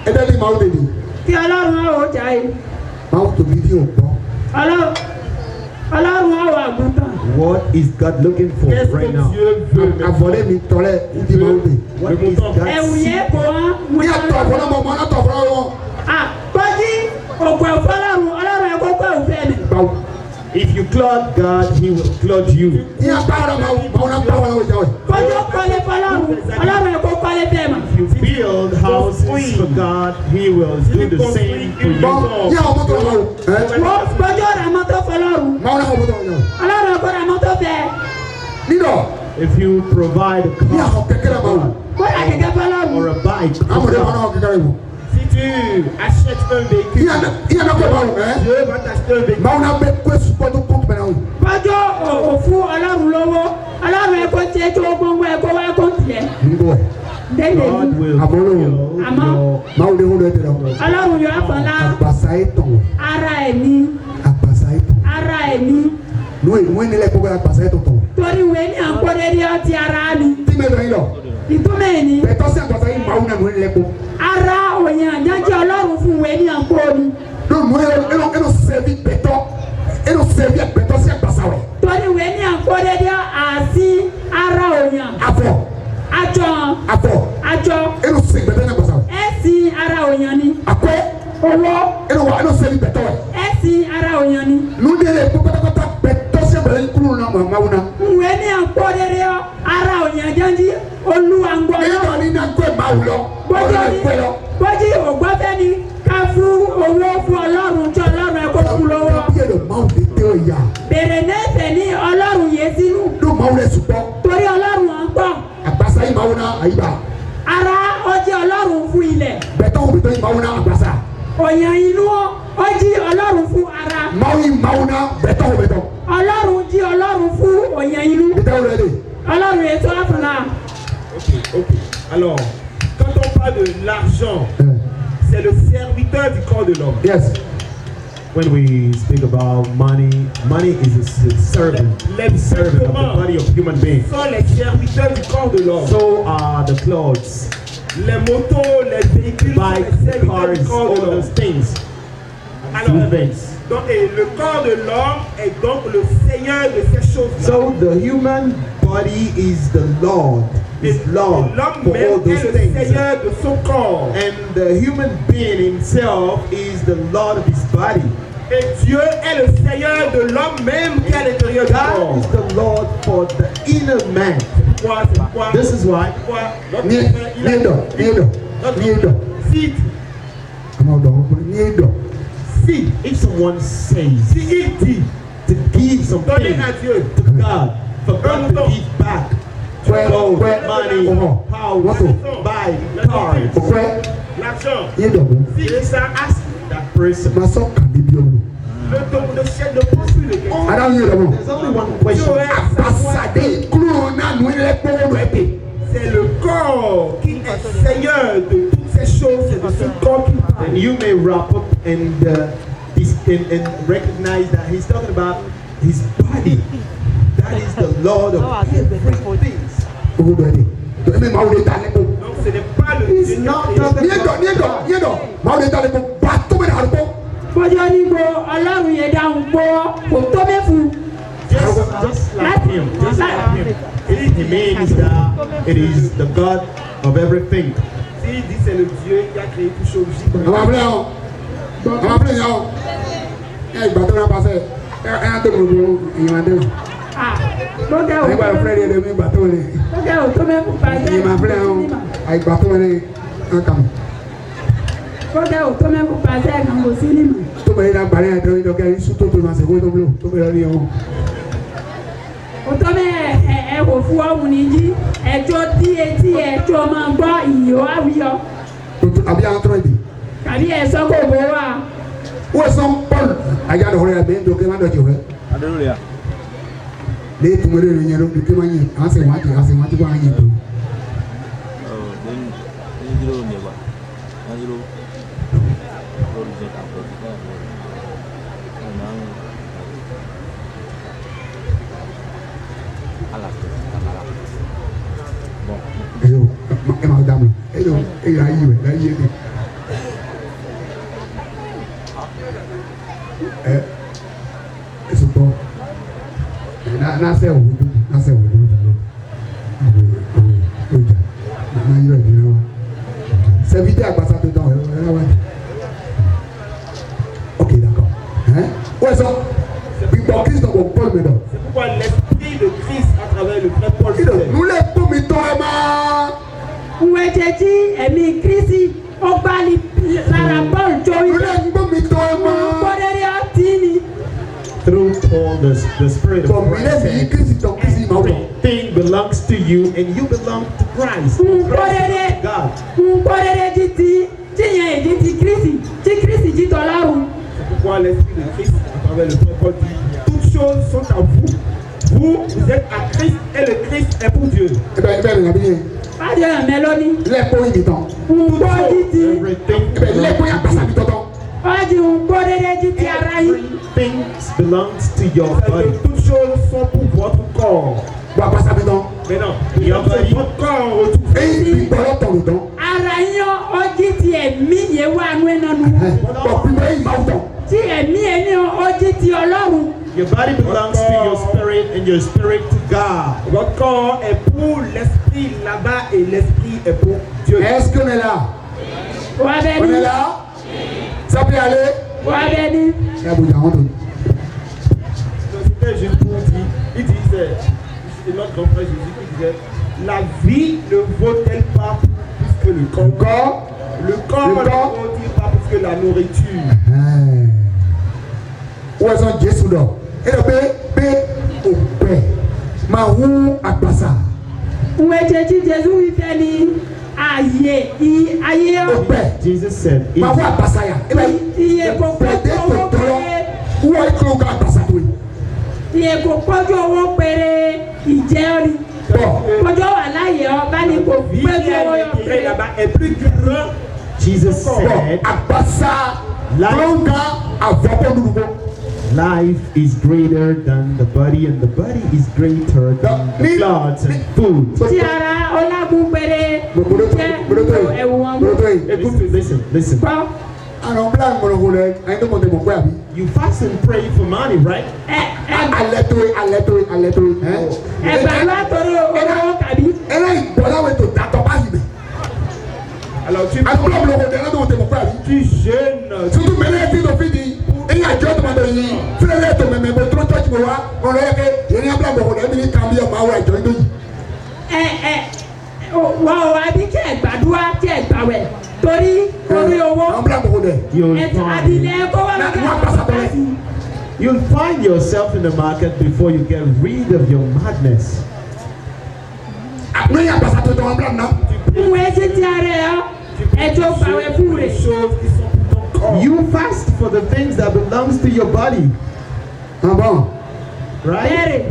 Et d'aller m'a dit. Kí Ọlọ́run á wò ó jà yìí. M'a to be dit au bon. Ọlọ́run á wò àgùntàn. What is God looking for Qu'est-ce right que now? Dieu veut A volé mi tolé, il dit m'a dit. What is God Ẹ̀wù seeking? yẹn kò wọ́n. Ni a to fona mo mo na to fona wo. Bọ́jí ògùn ẹ̀fọ́ Ọlọ́run ẹ̀kọ́ pé òfin mi. Ba If you clothe God, He will clothe you. ni a pa ra ma na pa wa wo jawe. Bọ́jí ó kọ́lé Ọlọ́run ẹ̀kọ́ kọ́lé bẹ́ẹ̀ mà. If you build houses for God, He will do the same for you. Bon, ni a mo to ma wo. Bọ́jí ó ra mọ́tò fọlọ́run. Ma na mo to ma wo. Ọlọ́run ẹ̀kọ́ ra mọ́tò fẹ́. Ni do. If you provide a Ni a car ho kekere ma wo. Bọ́jí kẹ̀kẹ́ fọlọ́run. or a bike, for Amode ma God, na ho kekere wo. Si tu achètes un véhicule, Il y a ko ma wo, Dieu va t'acheter un véhicule. Ma na be ko su ko to ko pe na wo. Bọ́jí ó fún Ọlọ́run lówó. Ọlọ́run ẹ̀kọ́ tiẹ̀ tó gbọ́ngbọ́n ẹ̀kọ́ wá kó tiẹ̀. Ngo. Dẹ́yẹ̀ God ni. will Amolo. fill your Ma wo de wo de la wo. Ọlọ́run yóò àfọ̀lá Agbasa eton. ara ẹ̀ ní. Agbasa eton. Ara ẹ̀ ní. No e mo ni le ko agbasa eton to. Torí ìwé ní àǹkódédé ọtí ara ni. Ti me do yin lo. Ìtumọ̀ ẹ̀ ní. Be to se agbasa yin ma wo na mo ni le ko. Ara òyìn àjọjẹ́ Ọlọ́run fún ìwé ní àǹkó ni. No mo e no servi beto. E no servi beto se agbasa we. Torí ìwé ní àǹkódédé àti ara òyìn. Afọ. Àjọ E no se beto na agbasa we. ẹ̀sìn ara òyìn ni. Akwe. Owó E no wa e no servi beto we. ẹ̀sìn ara òyìn ni. Nu de le ko kata beto se bele kulu na ma wo na. Ìwé ní àǹkódédé ara òyìn àjọjí Olúwa ń gbọ́ E lọ. no ni na ko ma wo lo. Bọ́jí ògbọ́fẹ́ ni ká fún owó fún Ọlọ́run tí Ọlọ́run ẹ̀kọ́ fún lọ́wọ́. Bí ẹ̀rọ máa ń fi tẹ́ ọ yá. Bèrè nẹ́ẹ̀sẹ̀ ní Ọlọ́run yé sínú. Ló máa ń rẹ̀ ṣùgbọ́n. Torí Ọlọ́run à ń gbọ́. Àgbàsá yìí máa ń ná àyíbá. Ara ọjí Ọlọ́run fún ilẹ̀. Bẹ̀tọ̀ òbí tó yìí máa ń ná àgbàsá. Òyìn inú ọjí Ọlọ́run fún ara. Máa ń máa ń ná bẹ̀tọ̀ òbí tó. Ọlọ́run jí Ọlọ́run fún òyìn inú. Bẹ̀tọ̀ òbí tó. Ọlọ́run ètò àfọlá. Ok. Alors, quand on parle de l'argent, c'est le serviteur du corps de l'homme. Yes. When we speak about money, money is a servant, Les servant of the body of human beings. sont les serviteurs du corps de l'homme. So are the clothes, Les motos, les véhicules sont les bikes, serviteurs cars, du corps all de l'homme. those things. Alors, Things. donc, et le corps de l'homme est donc le Seigneur de ces choses-là. So the human body is the Lord, is Lord L'homme for all même est those le things. Seigneur de son corps. And the human being himself is the Lord of his body. Et Dieu est le Seigneur de l'homme même qui est à l'intérieur du God corps. is the Lord for the inner man. Pourquoi? This is why Pourquoi? Notre Ní frère, il a- ẹ̀dọ̀, ní ẹ̀dọ̀, ní ẹ̀dọ̀. Si, Àmọ́ ọ̀dọ̀ ọ̀gbọ́n ní ẹ̀dọ̀. see if someone says si il dit, to give something donnez à Dieu, to God, for God to give back clothes, money, house, buy cars, Òfẹ́ l'argent, ní ẹ̀dọ̀ mú. si ça ask that person. Màá sọ kàdé bí ọ̀run. le chef ne pose plus de questions. Adáwọ̀ ní ẹ̀dọ̀ mú. There's only one question. Àgbàsàdé kúrò náà nù ilé pọ́wọ́ rẹ̀ pè. C'est le corps qui est Seigneur de toutes ces choses, c'est de ce corps qui parle. And you may wrap up and recognize that he's talking about his body. That is the Lord of everything. Owó dọ̀ ẹ̀dẹ̀. Tó ẹ̀mí màá wọlé ta lẹ́kọ̀ọ́. Donc ce n'est pas le He's Dieu qui not a créé. talking Ní ẹ̀dọ̀, ní ẹ̀dọ̀, ní ẹ̀dọ̀. Màá wọlé ta lẹ́kọ̀ọ́. Bá tó bẹ̀rẹ̀ àrùkọ́. Bọ́jọ́ ní gbo Ọlọ́run yẹn dáhùn gbọ́ kò tó mẹ́fù. Just like him. Just like him. It means that it is the God of everything. S'il dit c'est le Dieu qui a créé toutes choses, Àwọn abúlé yẹn o. Àwọn abúlé yẹn o. Ẹ ìgbà tó náà pàṣẹ. Ẹ á tó gbogbo ìyẹn adé o. Bọ́jọ́ Àyíká ìfúnẹ́ ni ẹ̀dẹ̀ mi ìgbà tó ní. ò tó mẹ́fù pàṣẹ. Ìyẹn abúlé yẹn o. Àyíká tó ní ọkà mi. Bọ́jọ́ ò tó mẹ́fù pàṣẹ kan kò sí ní mọ̀. Tó bẹ̀rẹ̀ náà gbàlẹ́ yẹn tó ní dọ́kẹ́ iṣu tó tó máa ṣe kó tó búlò tó bẹ̀rẹ̀ ní ọmọ. Ò tó mẹ́ ẹ wò fún ọmọ nìyí ẹjọ́ tí etí ẹjọ́ máa gbọ́ ìyó àwíyọ. àbí àtúrọ̀ ìdí. kàbí ẹ̀sọ́ kò bó wa. wọ́n sọ Paul àyà lọ́wọ́ rẹ̀ bẹ́ẹ̀ dókè má dọ̀jọ̀ rẹ̀. Hallelujah. lé tùmọ̀lẹ́ rẹ̀ yẹn ló dókè má yẹn àṣẹ wọn àti wọn yẹn tó. Hello, madame. Hello, hey, are you? It's a ball. Na se wo. Na you ready now? Serviteur agbasa to don. OK, d'accord. Ouais ça. Bíbọ̀ Christ ko Paul me do. C'est pourquoi l'esprit de Christ à travers le frère Paul. Nous les pomi to ma. Uwe jeji ẹ̀mí Kristi ó gbá lára Paul jórí. Nous les pomi to ma. Kọ́dẹ́rẹ́ ọtí ni. Through Paul, the Spirit of Christ said, everything belongs to you and you belong to Christ. Nkọ́dẹ́rẹ́ God. Nkọ́dẹ́rẹ́ jí ti tíyẹn èdè ti Kristi tí Kristi jí tọ́lárun. C'est pourquoi l'esprit de Christ à travers le frère Paul dit toutes choses sont à vous. Vous êtes à Christ et le Christ est pour Dieu. Fájọ ẹ̀mẹ́lóní. Lẹ́kọ̀ọ́ yìí tán. Nkọ́ jí ti. Everything, Lẹ́kọ̀ọ́ yà pàṣẹ mi tọ́tọ́. Fájọ nkọ́dẹ́rẹ́ jí ti ara yín. everything belongs to your body. Toutes choses sont pour votre corps. Wà pàṣẹ mi tán. Maintenant, il y a votre corps en retour. Èyí ti gbọ́dọ̀ tọ̀ lù tán. Ara yín ọjí ti ẹ̀mí yẹn wà nú ẹ̀ nánu. Bọ̀ pípẹ́ yìí máa tọ̀. Tí ẹ̀mí ẹni ọjí ti Ọlọ́run. Your body belongs to your spirit and your spirit to God. Votre corps est pour l'esprit là-bas et l'esprit est pour Dieu. Est-ce qu'on est là? Wà bẹ́ẹ̀ On est ni. là? Ça peut aller? Wà bẹ́ẹ̀ ni. Ẹ bóyá wọn tó. C'était juste pour dire, il disait, c'est notre grand frère Jésus qui disait, la vie ne vaut-elle pas plus que le corps? Le corps ne vaut-il pas plus que la nourriture? Wọ́n sọ Jésù lọ. Ẹ lọ pé òpè máa hu àgbàsà. Uwe jeji Jésù wífẹ́ ni ayé Òpè Jesus said, máa hu àgbàsà yà. iye kò pọ́jú owó péré. Wọ́n ìkúrò ká àgbàsà tó yìí. Iye kò pọ́jú owó péré ìjẹ́ ọ̀rì. Pọ́jú wà láyé ọba ni kò pẹ́jú owó yọ Qui est péré. là-bas est plus grand. Jesus said, Àgbàsà ló ń ká àvọ́pọ̀ lùdùkọ́. life is greater than the body and the body is greater than the clothes and food. Tí ara ọlágún péré jẹ́ ẹ̀wọ̀n mú. Écoute, listen. Gbọ́. Àwọn bílá ìmọ̀lẹ́wò rẹ̀ ẹni tó mọ̀ tẹ̀ mọ̀ pé àbí. You fast and pray for money, right? Alẹ́ tó yìí. Ẹgbàá torí owó kàbí. Ẹlẹ́yìn bọ̀dáwé tó dàtọ̀ báyìí bẹ̀. Alors tu Àgbọ̀lá ìmọ̀lẹ́wò rẹ̀ ẹni tó mọ̀ tẹ̀ mọ̀ pé àbí. tu jeûnes. Tutu mẹ́lẹ́ tí tó fi di ẹ̀yìn àjọ tó máa bẹ̀ yìí fúlẹ̀ tó mẹ́mẹ́ bẹ̀ tó tọ́jú wa ọ̀rọ̀ yẹ kẹ́ yẹn ní abúlé àbọ̀wọ̀ rẹ̀ ẹ̀mí ní kàmí ọmọ àwọn àjọ yìí lóyìn. Wọ́n wá bí kí ẹ gbàdúrà kí ẹ gbàwẹ̀ torí owó. Àwọn abúlé àbọ̀wọ̀ rẹ̀. Àdìlẹ̀ kó wá lọ́kẹ́ You'll find yourself in the market before you get rid of your madness. Àpò yẹn àgbàsà tó tọ̀ wọn bílá náà. Fún etí tí a rẹ̀ ọ́, ẹjọ́ gbàwẹ̀ fún rẹ̀. Choses qui sont pour ton corps. You fast for the things that belongs to your body, Àbọ̀ right? Bẹ́ẹ̀rẹ̀,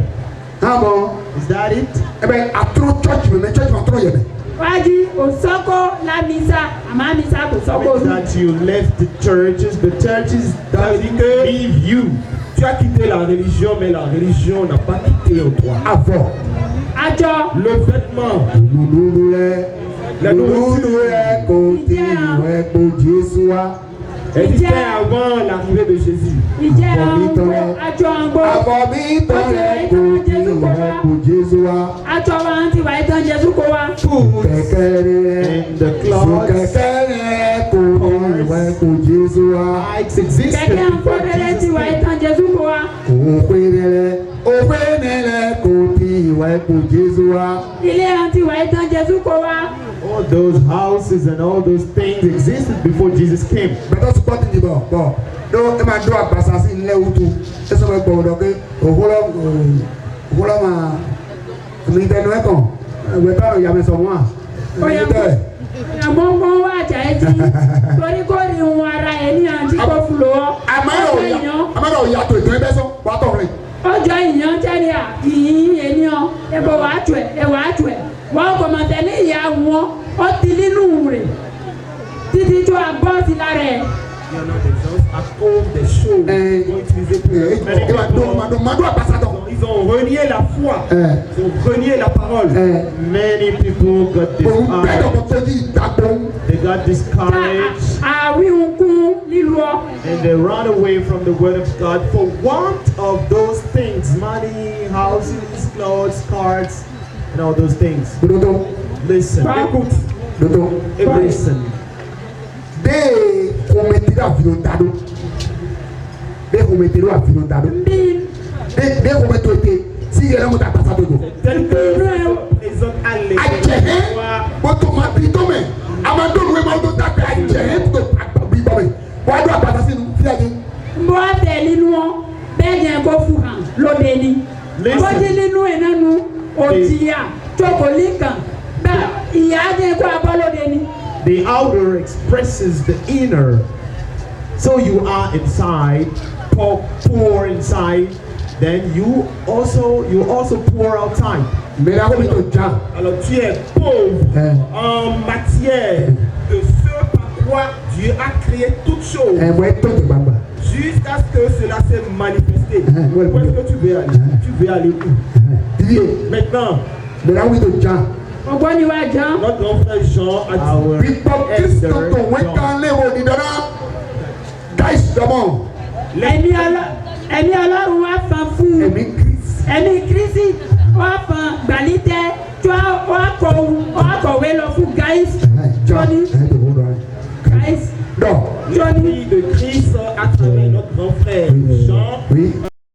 àbọ̀ Is that it? ẹ̀bẹ̀ àtúrò church mẹ́mẹ́ church máa tọrọ yẹ mẹ́. wájú òsọ́kọ́ lámísà, àmọ́ àmísà kò sọ́kọ́ Means òru. that you left the churches doesn't leave you. Tu as quitté la religion, mais la religion n'a pas quitté en toi. Àbọ̀ Àjọ Le vêtement, lùlù rẹ̀ kò tí ìwẹ̀ kò Jésù wá. existait avant l'arrivée de Jésus. ìjẹ́ ọ̀gbọ́n, àjọ ọ̀gbọ́n, Àbọ̀ mi tọ̀ rẹ̀ kò tí ìwẹ̀ kò Jésù wá. àjọ wa ti wà ìtàn Jésù kó wa. Kẹ̀kẹ́ rẹ̀ And the clothes, kẹ̀kẹ́ rẹ̀ kò tí ìwẹ̀ kò Jésù wá. bikes existed Kẹ̀kẹ́ before àǹfọ̀dẹ́rẹ́ ti Jesus wà came. ìtàn Jésù kó wa. Òpinrẹ̀ kò tí ìwẹ̀ kò Jésù wá. Ilé ẹ̀ ti wà ìtàn Jésù kó wa. All those houses and all those things existed before Jesus came. Bẹ́tọ̀ sùpọ̀ ti di bọ̀ ló ẹ máa dún àgbàsá sí ilé wutu ẹ sọ ma gbọ̀ ọ̀dọ̀ pé òwúrọ̀ máa mi tẹ nu ẹ kàn ẹgbẹ bá ọyà mi sọ wọn à mi tẹ. àgbọ̀ngbọ̀n wà jà ẹ́ jí torí kò rí ohun ara ẹ̀ ní àǹtí kò fún lọ́wọ́. àmàlà òyà tó ìtàn ẹgbẹ́ sọ wà á tọ̀ rẹ̀. ọjọ́ ìyàn jẹ́ni à ìyìn ènìyàn ẹ̀bọ̀ wàá tù ẹ̀ wọ́n kò mọ̀ tẹ̀lé ìyá wọn ó ti nínú rẹ̀ títí tó a bọ́ sí lára ẹ̀. À cause des choses qui ont utilisé ils ont renié la foi, ils ont renié la parole. Many people got they got discouraged and they ran away from the word of God for want of those things: money, houses, clothes, cars, and all those things. Listen, listen. Bẹ́ẹ̀ kọ́mẹ́tìrì àfihàn bẹ́ẹ̀ kọ́mẹ́tìrì àfihàn bẹ́ẹ̀ kọ́mẹ́tìrì ètè sí yẹrẹ mọ́tà pàṣẹ tó. àjẹhẹ́ bọ́tò máa bí tọ́mẹ̀ amadolu ẹ̀ máa tó tàbí àjẹhẹ́ tó bí tọ́mẹ̀ wọ́n á dún àpàtà sínú fíjàdé. mo á tẹ̀ nínú ọ bẹ́ẹ̀ jẹ́ kó fún hàn lóde ni bọ́jú nínú ẹ̀ nánu òtìyà tókòlì kan bẹ́ẹ̀ ìyá jẹ́ kó abọ́ lóde ni. The outer expresses the inner. So you are inside, poor inside, then you also pour outside. Alors tu es pauvre en matière de ce par quoi Dieu a créé toutes choses. Jusqu'à ce que cela s'est manifesté. Où est-ce que tu veux aller? Tu veux aller où? Maintenant. Notre grand frère Jean a dit ẹ̀mí ọlọ́run wá fan fún ẹ̀mí kristi wá fan gbàlítẹ́ tí wọ́n kọ̀wé lọ fún guys Johnny de Christ à travers notre grand frère Jean